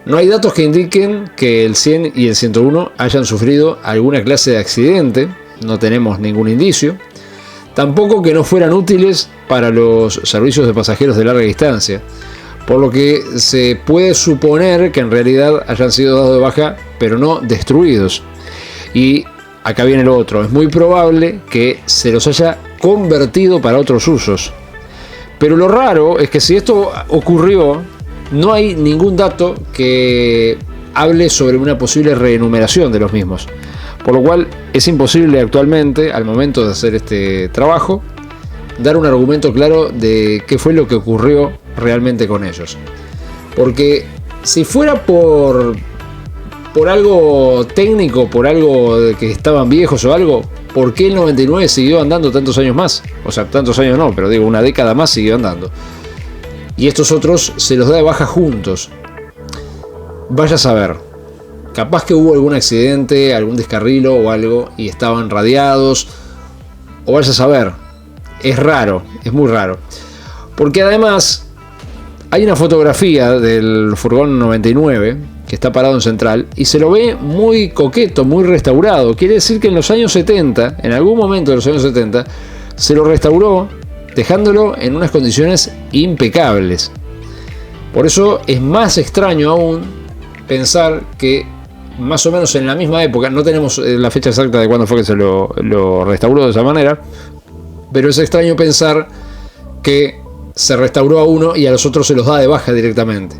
No hay datos que indiquen que el 100 y el 101 hayan sufrido alguna clase de accidente, no tenemos ningún indicio. Tampoco que no fueran útiles para los servicios de pasajeros de larga distancia, por lo que se puede suponer que en realidad hayan sido dados de baja, pero no destruidos. Y acá viene lo otro, es muy probable que se los haya convertido para otros usos. Pero lo raro es que si esto ocurrió, no hay ningún dato que hable sobre una posible reenumeración de los mismos. Por lo cual es imposible actualmente, al momento de hacer este trabajo, dar un argumento claro de qué fue lo que ocurrió realmente con ellos. Porque si fuera por algo técnico, por algo de que estaban viejos o algo, ¿por qué el 99 siguió andando tantos años más? O sea, tantos años no, pero digo, una década más siguió andando. Y estos otros se los da de baja juntos. Vaya a saber. Capaz que hubo algún accidente, algún descarrilo o algo y estaban radiados. O vaya a saber. Es raro, es muy raro. Porque además hay una fotografía del furgón 99 que está parado en Central y se lo ve muy coqueto, muy restaurado. Quiere decir que en los años 70, en algún momento de los años 70, se lo restauró dejándolo en unas condiciones impecables. Por eso es más extraño aún pensar que más o menos en la misma época, no tenemos la fecha exacta de cuándo fue que se lo restauró de esa manera, pero es extraño pensar que se restauró a uno y a los otros se los da de baja directamente.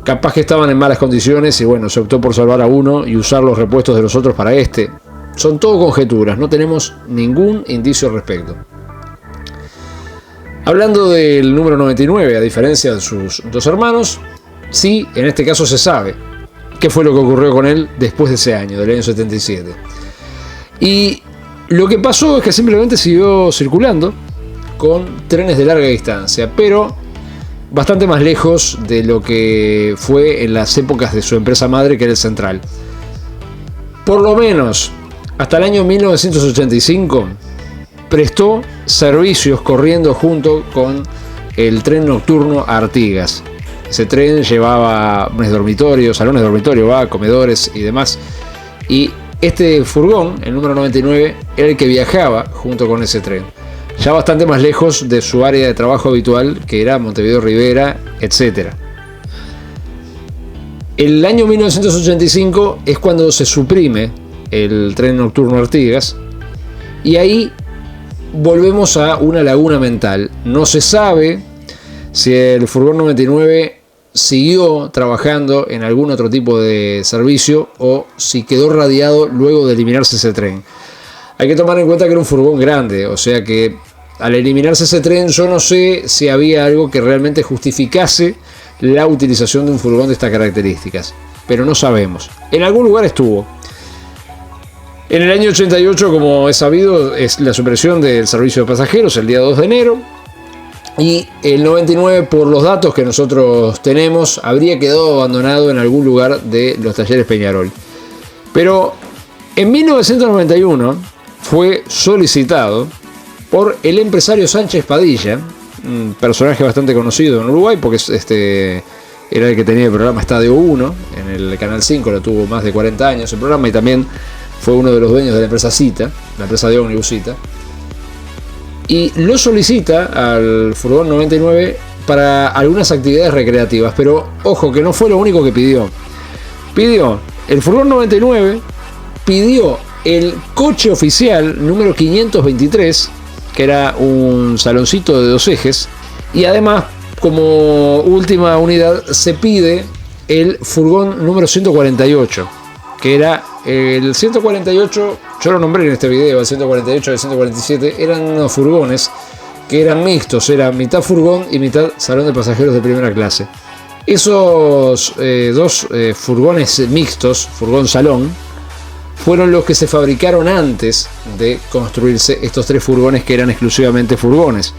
Capaz que estaban en malas condiciones y bueno, se optó por salvar a uno y usar los repuestos de los otros para este. Son todo conjeturas, no tenemos ningún indicio al respecto. Hablando del número 99, a diferencia de sus dos hermanos, sí, en este caso se sabe qué fue lo que ocurrió con él después de ese año, del año 77. Y lo que pasó es que simplemente siguió circulando con trenes de larga distancia, pero bastante más lejos de lo que fue en las épocas de su empresa madre, que era el Central. Por lo menos hasta el año 1985 prestó servicios corriendo junto con el tren nocturno a Artigas. Ese tren llevaba salones dormitorio, comedores y demás. Y este furgón, el número 99, era el que viajaba junto con ese tren. Ya bastante más lejos de su área de trabajo habitual, que era Montevideo Rivera, etc. El año 1985 es cuando se suprime el tren nocturno Artigas. Y ahí volvemos a una laguna mental. No se sabe si el furgón 99 siguió trabajando en algún otro tipo de servicio o si quedó radiado luego de eliminarse ese tren. Hay que tomar en cuenta que era un furgón grande, o sea que al eliminarse ese tren yo no sé si había algo que realmente justificase la utilización de un furgón de estas características, pero no sabemos. En algún lugar estuvo. En el año 88, como es sabido, es la supresión del servicio de pasajeros el día 2 de enero. Y el 99, por los datos que nosotros tenemos, habría quedado abandonado en algún lugar de los talleres Peñarol. Pero en 1991 fue solicitado por el empresario Sánchez Padilla, un personaje bastante conocido en Uruguay, porque era el que tenía el programa Estadio 1, en el Canal 5, lo tuvo más de 40 años el programa, y también fue uno de los dueños de la empresa Cita, la empresa de ómnibus Cita. Y lo solicita al furgón 99 para algunas actividades recreativas, pero ojo que no fue lo único que pidió. Pidió el furgón 99, pidió el coche oficial número 523, que era un saloncito de 2 ejes, y además, como última unidad, se pide el furgón número 148, que era el 148, yo lo nombré en este video, el 148 y el 147, eran unos furgones que eran mixtos, era mitad furgón y mitad salón de pasajeros de primera clase. Esos dos furgones mixtos, furgón-salón, fueron los que se fabricaron antes de construirse estos 3 furgones que eran exclusivamente furgones.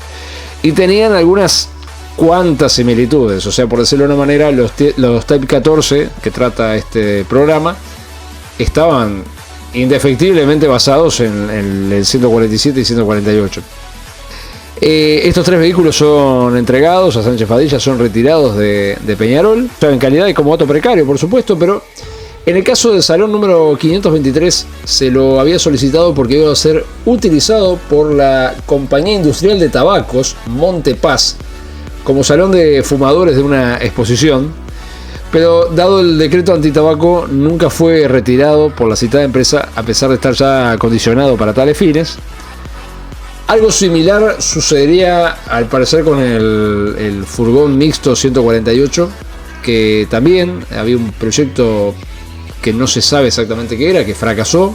Y tenían algunas cuantas similitudes, o sea, por decirlo de una manera, los Type 14 que trata este programa estaban indefectiblemente basados en el 147 y 148. Estos 3 vehículos son entregados a Sánchez Fadilla, son retirados de Peñarol, en calidad de comodato precario, por supuesto, pero en el caso del salón número 523 se lo había solicitado porque iba a ser utilizado por la compañía industrial de tabacos Montepaz como salón de fumadores de una exposición, pero dado el decreto antitabaco nunca fue retirado por la citada empresa a pesar de estar ya acondicionado para tales fines. Algo similar sucedería al parecer con el furgón mixto 148, que también había un proyecto que no se sabe exactamente qué era, que fracasó.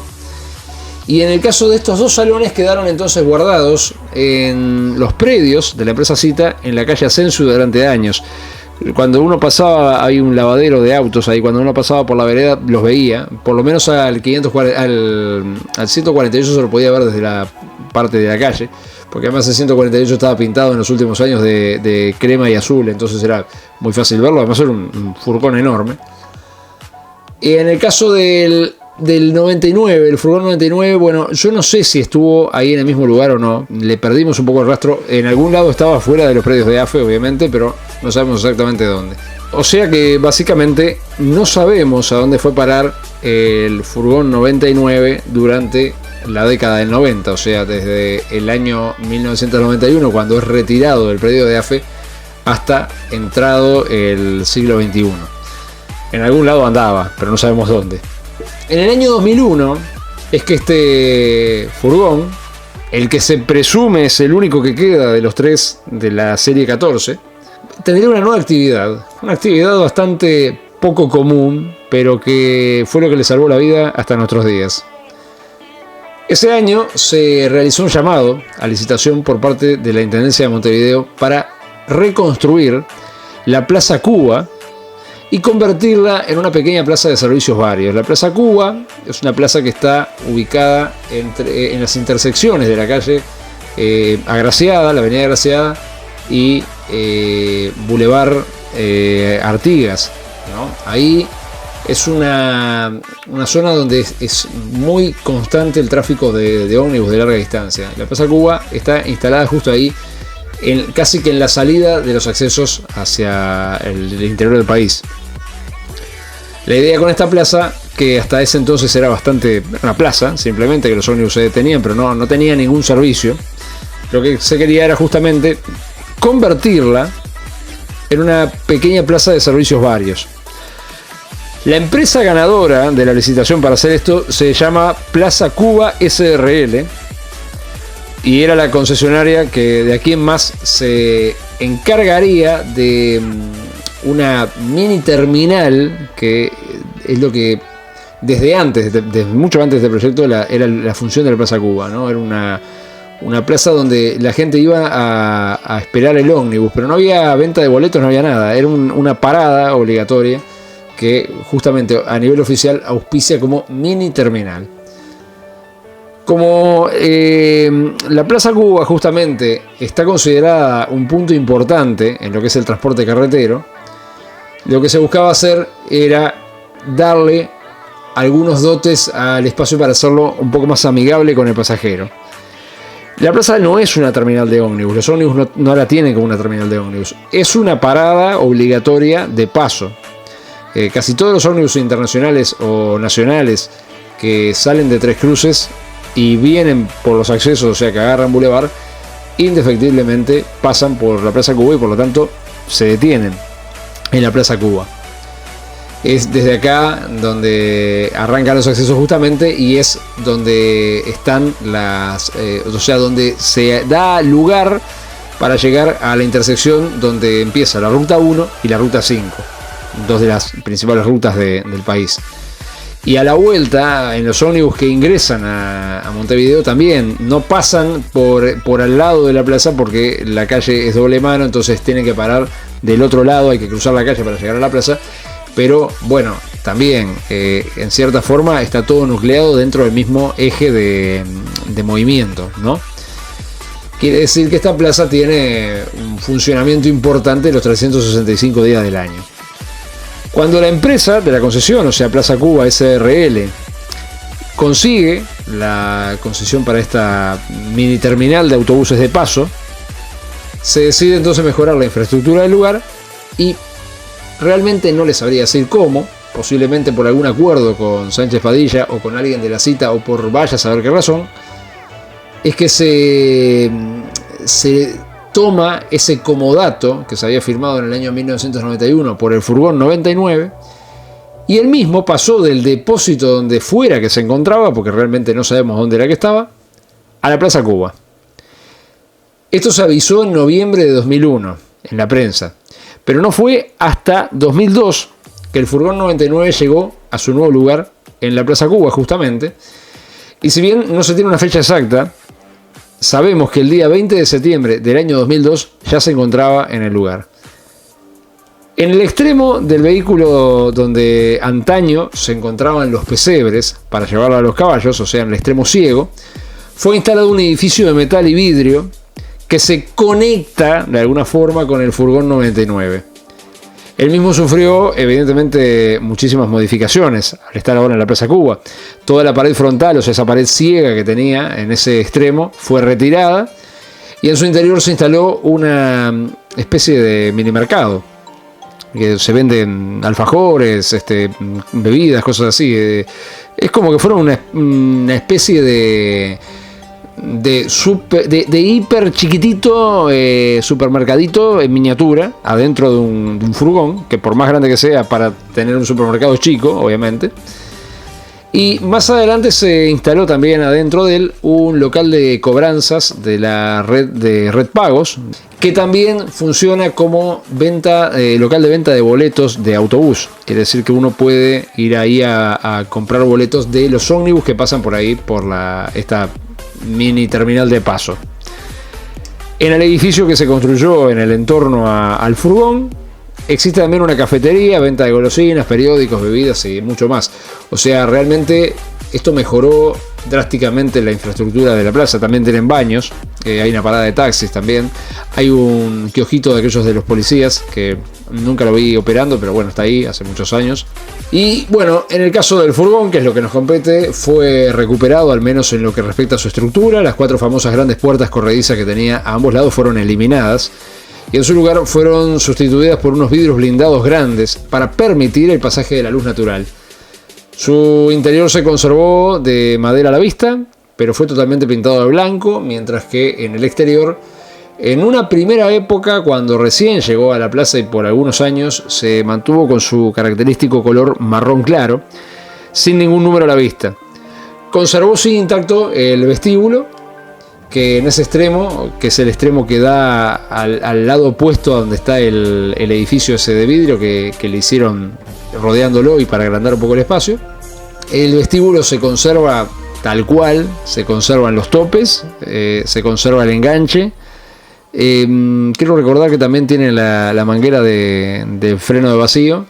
Y en el caso de estos 2 salones quedaron entonces guardados en los predios de la empresa Cita en la calle Ascenso durante años. Cuando uno pasaba, hay un lavadero de autos ahí, cuando uno pasaba por la vereda los veía, por lo menos al 148 se lo podía ver desde la parte de la calle, porque además el 148 estaba pintado en los últimos años de crema y azul, entonces era muy fácil verlo, además era un furgón enorme. Y en el caso del 99, el furgón 99, bueno, yo no sé si estuvo ahí en el mismo lugar o no, le perdimos un poco el rastro, en algún lado estaba fuera de los predios de AFE, obviamente, pero no sabemos exactamente dónde. O sea que básicamente no sabemos a dónde fue parar el furgón 99 durante la década del 90, o sea, desde el año 1991, cuando es retirado del predio de AFE, hasta entrado el siglo XXI. En algún lado andaba, pero no sabemos dónde. En el año 2001 es que este furgón, el que se presume es el único que queda de los 3 de la serie 14, tendría una nueva actividad. Una actividad bastante poco común, pero que fue lo que le salvó la vida hasta nuestros días. Ese año se realizó un llamado a licitación por parte de la Intendencia de Montevideo para reconstruir la Plaza Cuba y convertirla en una pequeña plaza de servicios varios. La Plaza Cuba es una plaza que está ubicada en las intersecciones de la calle Agraciada, la avenida Agraciada y Boulevard Artigas, ¿no? Ahí es una zona donde es muy constante el tráfico de ómnibus de larga distancia. La Plaza Cuba está instalada justo ahí, casi que en la salida de los accesos hacia el interior del país. La idea con esta plaza, que hasta ese entonces era bastante una plaza, simplemente que los ómnibus se detenían, pero no tenía ningún servicio, lo que se quería era justamente convertirla en una pequeña plaza de servicios varios. La empresa ganadora de la licitación para hacer esto se llama Plaza Cuba SRL, y era la concesionaria que de aquí en más se encargaría de una mini terminal, que es lo que desde antes, desde mucho antes del proyecto, era la función de la Plaza Cuba, ¿no? Era una plaza donde la gente iba a esperar el ómnibus, pero no había venta de boletos, no había nada, era una parada obligatoria que justamente a nivel oficial auspicia como mini terminal. Como la Plaza Cuba justamente está considerada un punto importante en lo que es el transporte carretero, lo que se buscaba hacer era darle algunos dotes al espacio para hacerlo un poco más amigable con el pasajero. La plaza no es una terminal de ómnibus, los ómnibus no la tienen como una terminal de ómnibus, es una parada obligatoria de paso. Casi todos los ómnibus internacionales o nacionales que salen de Tres Cruces y vienen por los accesos, o sea que agarran Boulevard, indefectiblemente pasan por la Plaza Cuba y por lo tanto se detienen en la Plaza Cuba. Es desde acá donde arrancan los accesos justamente, y es donde están donde se da lugar para llegar a la intersección donde empieza la ruta 1 y la ruta 5, dos de las principales rutas del país. Y a la vuelta, en los ómnibus que ingresan a Montevideo también no pasan por al lado de la plaza, porque la calle es doble mano, entonces tienen que parar del otro lado, hay que cruzar la calle para llegar a la plaza. Pero bueno, también en cierta forma está todo nucleado dentro del mismo eje de movimiento, ¿no? Quiere decir que esta plaza tiene un funcionamiento importante los 365 días del año. Cuando la empresa de la concesión, o sea Plaza Cuba SRL, consigue la concesión para esta mini terminal de autobuses de paso, se decide entonces mejorar la infraestructura del lugar, y realmente no les sabría decir cómo, posiblemente por algún acuerdo con Sánchez Padilla o con alguien de la cita, o por vaya a saber qué razón, es que se toma ese comodato que se había firmado en el año 1991 por el furgón 99, y el mismo pasó del depósito donde fuera que se encontraba, porque realmente no sabemos dónde era que estaba, a la Plaza Cuba. Esto se avisó en noviembre de 2001 en la prensa, pero no fue hasta 2002 que el furgón 99 llegó a su nuevo lugar en la Plaza Cuba justamente. Y si bien no se tiene una fecha exacta, sabemos que el día 20 de septiembre del año 2002 ya se encontraba en el lugar. En el extremo del vehículo donde antaño se encontraban los pesebres para llevarlo a los caballos, o sea en el extremo ciego, fue instalado un edificio de metal y vidrio que se conecta de alguna forma con el furgón 99. El mismo sufrió evidentemente muchísimas modificaciones al estar ahora en la Plaza Cuba. Toda la pared frontal, o sea esa pared ciega que tenía en ese extremo, fue retirada, y en su interior se instaló una especie de mini mercado, que se venden alfajores, bebidas, cosas así. Es como que fuera una especie de hiper chiquitito supermercadito en miniatura adentro de un furgón, que por más grande que sea, para tener un supermercado chico, obviamente. Y más adelante se instaló también adentro de él un local de cobranzas de la red de Red Pagos, que también funciona como local de venta de boletos de autobús. Quiere decir que uno puede ir ahí a comprar boletos de los ómnibus que pasan por ahí, por esta mini terminal de paso. En el edificio que se construyó en el entorno al furgón existe también una cafetería, venta de golosinas, periódicos, bebidas y mucho más. O sea, realmente esto mejoró drásticamente la infraestructura de la plaza. También tienen baños, hay una parada de taxis también, hay un kiosquito de aquellos de los policías que nunca lo vi operando, pero bueno, está ahí hace muchos años. Y bueno, en el caso del furgón, que es lo que nos compete, fue recuperado, al menos en lo que respecta a su estructura. Las 4 famosas grandes puertas corredizas que tenía a ambos lados fueron eliminadas, y en su lugar fueron sustituidas por unos vidrios blindados grandes para permitir el pasaje de la luz natural. Su interior se conservó de madera a la vista, pero fue totalmente pintado de blanco, mientras que en el exterior, en una primera época, cuando recién llegó a la plaza y por algunos años, se mantuvo con su característico color marrón claro, sin ningún número a la vista. Conservó sí intacto el vestíbulo, que en ese extremo, que es el extremo que da al lado opuesto a donde está el edificio ese de vidrio que le hicieron rodeándolo y para agrandar un poco el espacio. El vestíbulo se conserva tal cual, se conservan los topes, se conserva el enganche. Quiero recordar que también tiene la manguera de freno de vacío,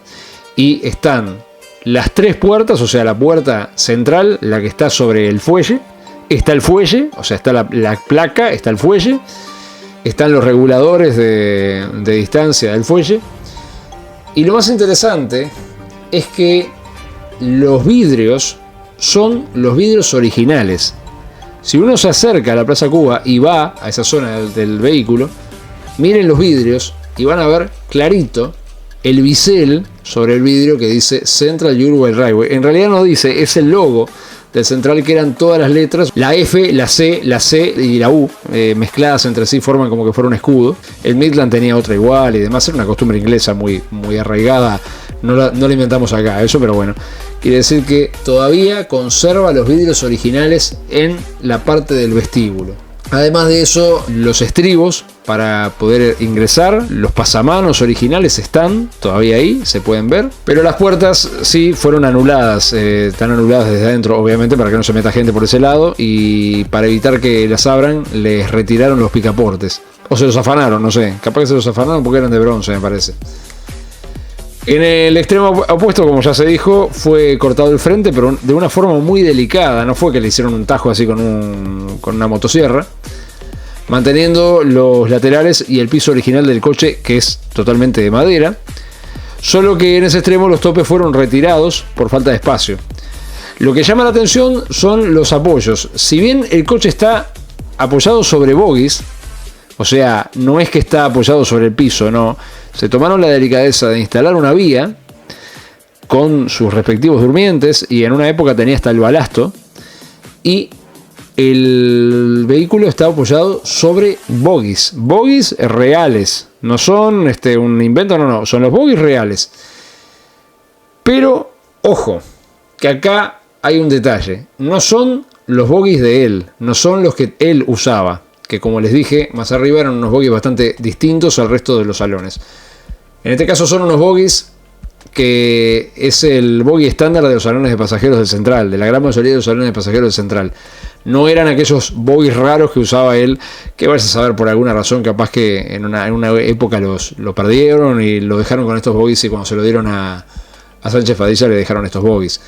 y están las 3 puertas, o sea la puerta central, la que está sobre el fuelle, está el fuelle, o sea está la placa, está el fuelle, están los reguladores de distancia del fuelle, y lo más interesante es que los vidrios son los vidrios originales. Si uno se acerca a la Plaza Cuba y va a esa zona del vehículo, miren los vidrios y van a ver clarito el bisel sobre el vidrio que dice Central Uruguay Railway. En realidad no dice, es el logo del central, que eran todas las letras, la F, la C y la U, mezcladas entre sí, forman como que fuera un escudo. El Midland tenía otra igual y demás, era una costumbre inglesa muy arraigada, no la inventamos acá, eso, pero bueno. Quiere decir que todavía conserva los vidrios originales en la parte del vestíbulo. Además de eso, los estribos para poder ingresar, los pasamanos originales están todavía ahí, se pueden ver, pero las puertas sí fueron anuladas, están anuladas desde adentro, obviamente, para que no se meta gente por ese lado, y para evitar que las abran, les retiraron los picaportes, o se los afanaron, no sé, capaz que se los afanaron porque eran de bronce, me parece. En el extremo opuesto, como ya se dijo, fue cortado el frente, pero de una forma muy delicada. No fue que le hicieron un tajo así con una motosierra, manteniendo los laterales y el piso original del coche, que es totalmente de madera. Solo que en ese extremo los topes fueron retirados por falta de espacio. Lo que llama la atención son los apoyos. Si bien el coche está apoyado sobre bogies, o sea, no es que está apoyado sobre el piso, no. Se tomaron la delicadeza de instalar una vía con sus respectivos durmientes, y en una época tenía hasta el balasto, y el vehículo está apoyado sobre bogies reales, no son un invento, no, son los bogies reales. Pero ojo, que acá hay un detalle, no son los bogies de él, no son los que él usaba, que como les dije más arriba eran unos bogies bastante distintos al resto de los salones. En este caso son unos bogies que es el bogie estándar de los salones de pasajeros del Central, de la gran mayoría de los salones de pasajeros del Central. No eran aquellos bogies raros que usaba él, que vayas a saber por alguna razón, capaz que en una época lo perdieron y lo dejaron con estos bogies, y cuando se lo dieron a Sánchez Fadilla le dejaron estos bogies.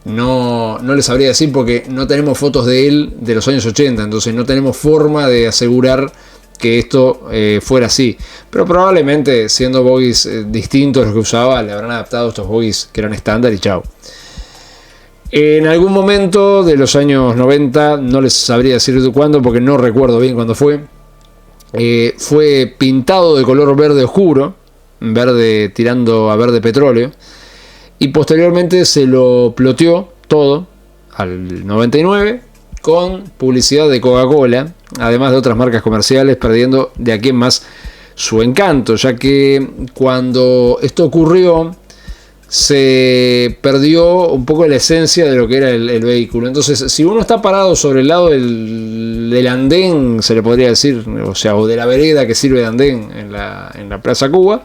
No les sabría decir porque no tenemos fotos de él de los años 80, entonces no tenemos forma de asegurar que esto fuera así, pero probablemente siendo bogies distintos a los que usaba, le habrán adaptado estos bogies que eran estándar y chao. En algún momento de los años 90, no les sabría decir cuándo porque no recuerdo bien cuándo fue pintado de color verde oscuro, verde tirando a verde petróleo, y posteriormente se lo ploteó todo al 99 con publicidad de Coca-Cola, además de otras marcas comerciales, perdiendo de aquí en más su encanto, ya que cuando esto ocurrió se perdió un poco la esencia de lo que era el vehículo. Entonces, si uno está parado sobre el lado del andén, se le podría decir, o de la vereda que sirve de andén en la Plaza Cuba,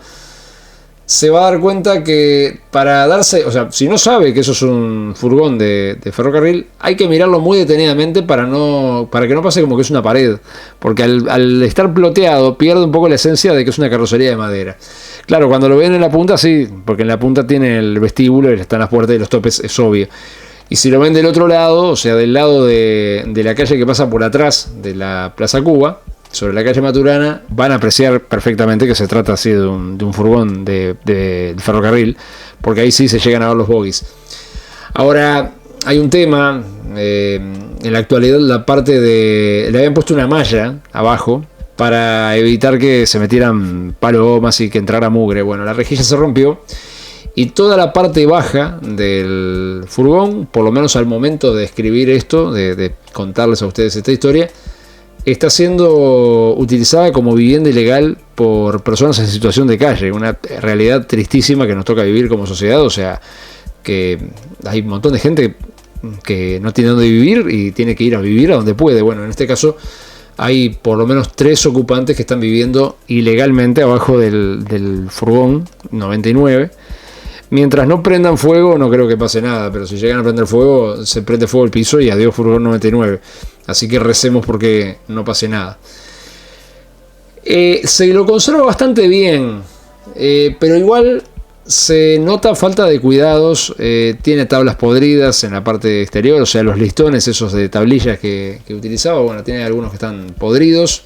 se va a dar cuenta que para darse, si no sabe que eso es un furgón de ferrocarril, hay que mirarlo muy detenidamente para que no pase como que es una pared, porque al estar ploteado pierde un poco la esencia de que es una carrocería de madera. Claro, cuando lo ven en la punta sí, porque en la punta tiene el vestíbulo y están las puertas y los topes, es obvio. Y si lo ven del otro lado, o sea, del lado de la calle que pasa por atrás de la Plaza Cuba, sobre la calle Maturana, van a apreciar perfectamente que se trata así de un furgón de ferrocarril, porque ahí sí se llegan a ver los bogies. Ahora, hay un tema, en la actualidad la parte le habían puesto una malla abajo para evitar que se metieran palomas y que entrara mugre. Bueno, la rejilla se rompió y toda la parte baja del furgón, por lo menos al momento de escribir esto, de contarles a ustedes esta historia, está siendo utilizada como vivienda ilegal por personas en situación de calle. Una realidad tristísima que nos toca vivir como sociedad. O sea, que hay un montón de gente que no tiene dónde vivir y tiene que ir a vivir a donde puede. Bueno, en este caso hay por lo menos 3 ocupantes que están viviendo ilegalmente abajo del furgón 99. Mientras no prendan fuego no creo que pase nada, pero si llegan a prender fuego, se prende fuego el piso y adiós furgón 99. Así que recemos porque no pase nada. Se lo conserva bastante bien, pero igual se nota falta de cuidados. Tiene tablas podridas en la parte exterior, o sea, los listones esos de tablillas que utilizaba, bueno, tiene algunos que están podridos.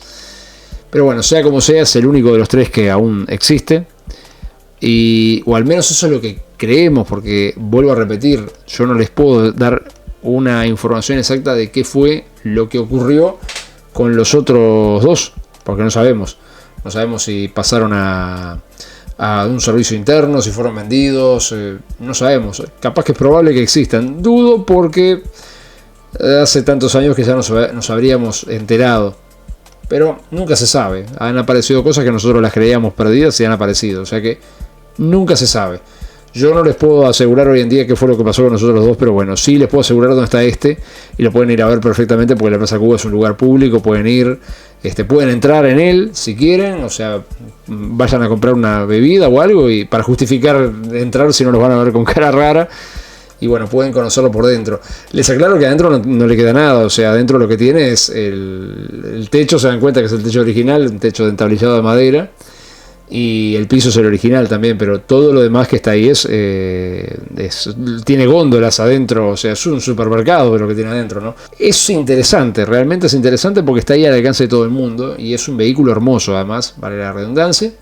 Pero bueno, sea como sea, es el único de los 3 que aún existe. O al menos eso es lo que creemos, porque vuelvo a repetir, yo no les puedo dar una información exacta de qué fue lo que ocurrió con los otros 2, porque no sabemos si pasaron a un servicio interno, si fueron vendidos, no sabemos. Capaz que es probable que existan, dudo, porque hace tantos años que ya nos habríamos enterado. Pero nunca se sabe. Han aparecido cosas que nosotros las creíamos perdidas y han aparecido. O sea que nunca se sabe. Yo no les puedo asegurar hoy en día qué fue lo que pasó con nosotros dos, pero bueno, sí les puedo asegurar dónde está y lo pueden ir a ver perfectamente porque la Plaza Cuba es un lugar público, pueden ir, pueden entrar en él si quieren, o sea, vayan a comprar una bebida o algo y para justificar entrar si no los van a ver con cara rara. Y bueno, pueden conocerlo por dentro. Les aclaro que adentro no le queda nada. O sea, adentro lo que tiene es el techo. Se dan cuenta que es el techo original, un techo de entablillado de madera. Y el piso es el original también. Pero todo lo demás que está ahí tiene góndolas adentro. O sea, es un supermercado lo que tiene adentro, ¿no? Es interesante, realmente es interesante porque está ahí al alcance de todo el mundo. Y es un vehículo hermoso además, vale la redundancia.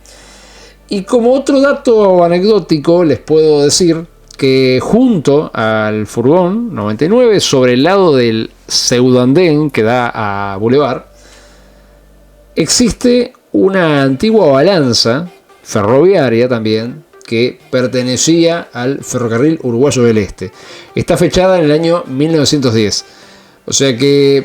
Y como otro dato anecdótico les puedo decir que junto al furgón 99, sobre el lado del pseudoandén que da a Boulevard, existe una antigua balanza ferroviaria también que pertenecía al Ferrocarril Uruguayo del Este. Está fechada en el año 1910. O sea que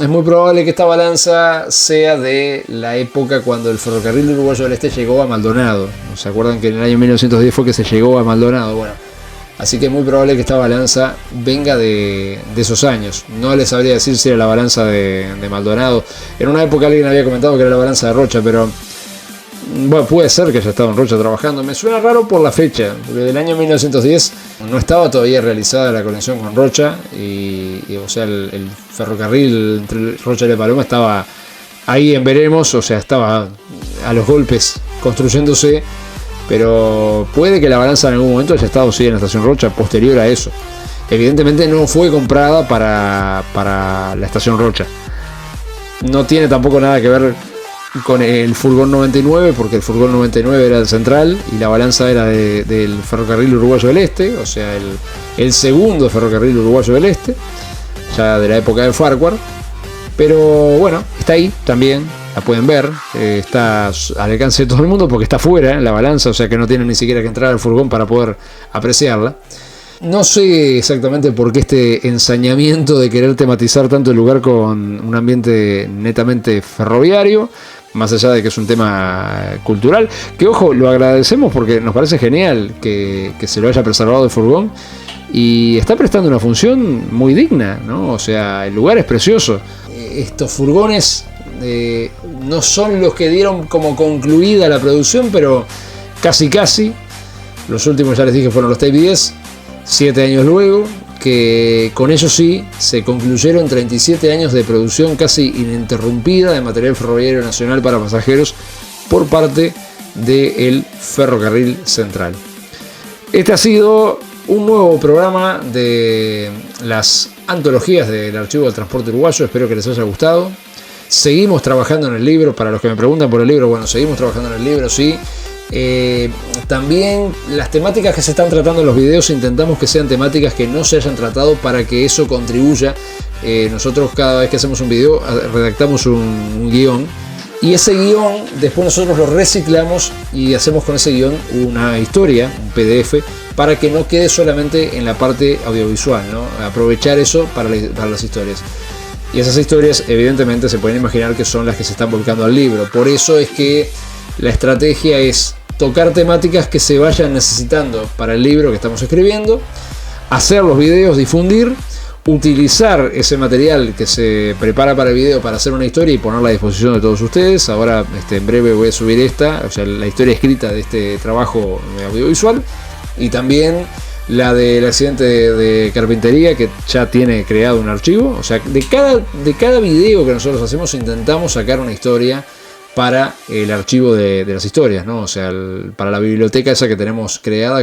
es muy probable que esta balanza sea de la época cuando el Ferrocarril Uruguayo del Este llegó a Maldonado. ¿Se acuerdan que en el año 1910 fue que se llegó a Maldonado? Bueno, así que es muy probable que esta balanza venga de esos años. No les sabría decir si era la balanza de Maldonado. En una época alguien había comentado que era la balanza de Rocha, pero bueno, puede ser que haya estado en Rocha trabajando. Me suena raro por la fecha, porque del año 1910 no estaba todavía realizada la conexión con Rocha. O sea, el ferrocarril entre Rocha y La Paloma estaba ahí en veremos, o sea, estaba a los golpes construyéndose. Pero puede que la balanza en algún momento haya estado en la estación Rocha posterior a eso. Evidentemente no fue comprada para la estación Rocha. No tiene tampoco nada que ver con el furgón 99, porque el furgón 99 era el central y la balanza era del Ferrocarril Uruguayo del Este, o sea, el segundo Ferrocarril Uruguayo del Este, ya de la época de Farquhar. Pero bueno, está ahí también. La pueden ver, está al alcance de todo el mundo porque está fuera en la balanza, o sea que no tienen ni siquiera que entrar al furgón para poder apreciarla. No sé exactamente por qué este ensañamiento de querer tematizar tanto el lugar con un ambiente netamente ferroviario, más allá de que es un tema cultural, que ojo, lo agradecemos porque nos parece genial que se lo haya preservado el furgón y está prestando una función muy digna, ¿no? O sea, el lugar es precioso. Estos furgones no son los que dieron como concluida la producción, pero casi. Los últimos, ya les dije, fueron los Type 10, 7 años luego, que con ellos sí se concluyeron 37 años de producción casi ininterrumpida de material ferroviario nacional para pasajeros por parte del Ferrocarril Central. Este ha sido un nuevo programa de las antologías del Archivo del Transporte Uruguayo. Espero que les haya gustado. Seguimos trabajando en el libro. Para los que me preguntan por el libro, bueno, seguimos trabajando en el libro, sí. También las temáticas que se están tratando en los videos intentamos que sean temáticas que no se hayan tratado para que eso contribuya. Nosotros cada vez que hacemos un video redactamos un guión y ese guión después nosotros lo reciclamos y hacemos con ese guión una historia, un PDF, para que no quede solamente en la parte audiovisual, ¿no? Aprovechar eso para las historias. Y esas historias evidentemente se pueden imaginar que son las que se están volcando al libro. Por eso es que la estrategia es tocar temáticas que se vayan necesitando para el libro que estamos escribiendo, hacer los videos, difundir, utilizar ese material que se prepara para el video para hacer una historia y ponerla a disposición de todos ustedes. Ahora en breve voy a subir la historia escrita de este trabajo audiovisual, y también la del accidente de carpintería, que ya tiene creado un archivo. O sea, de cada video que nosotros hacemos intentamos sacar una historia para el archivo de las historias, ¿no? O sea, para la biblioteca esa que tenemos creada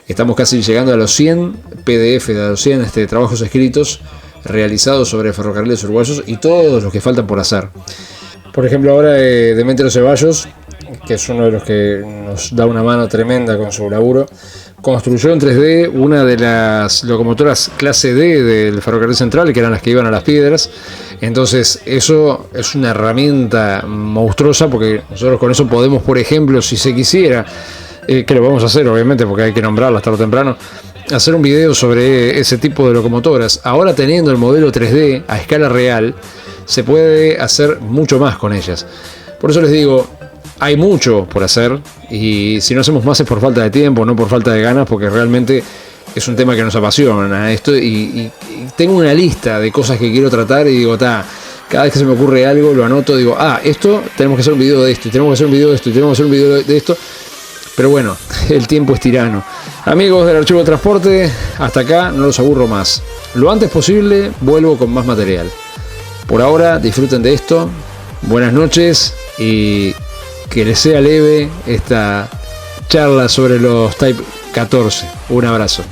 estamos casi llegando a los 100 PDF, a los 100 trabajos escritos realizados sobre ferrocarriles uruguayos y todos los que faltan por hacer. Por ejemplo, ahora Demetrio Ceballos, que es uno de los que nos da una mano tremenda con su laburo, construyó en 3D una de las locomotoras clase D del Ferrocarril Central, que eran las que iban a Las Piedras. Entonces eso es una herramienta monstruosa, porque nosotros con eso podemos, por ejemplo, si se quisiera, que lo vamos a hacer obviamente porque hay que nombrarla tarde o temprano, hacer un video sobre ese tipo de locomotoras. Ahora, teniendo el modelo 3D a escala real, se puede hacer mucho más con ellas. Por eso les digo, hay mucho por hacer, y si no hacemos más es por falta de tiempo, no por falta de ganas, porque realmente es un tema que nos apasiona esto, y tengo una lista de cosas que quiero tratar, y digo, cada vez que se me ocurre algo lo anoto, digo, esto, tenemos que hacer un video de esto, y tenemos que hacer un video de esto, y tenemos que hacer un video de esto. Pero bueno, el tiempo es tirano. Amigos del Archivo de Transporte, hasta acá, no los aburro más. Lo antes posible vuelvo con más material. Por ahora, disfruten de esto. Buenas noches y que les sea leve esta charla sobre los Type 14. Un abrazo.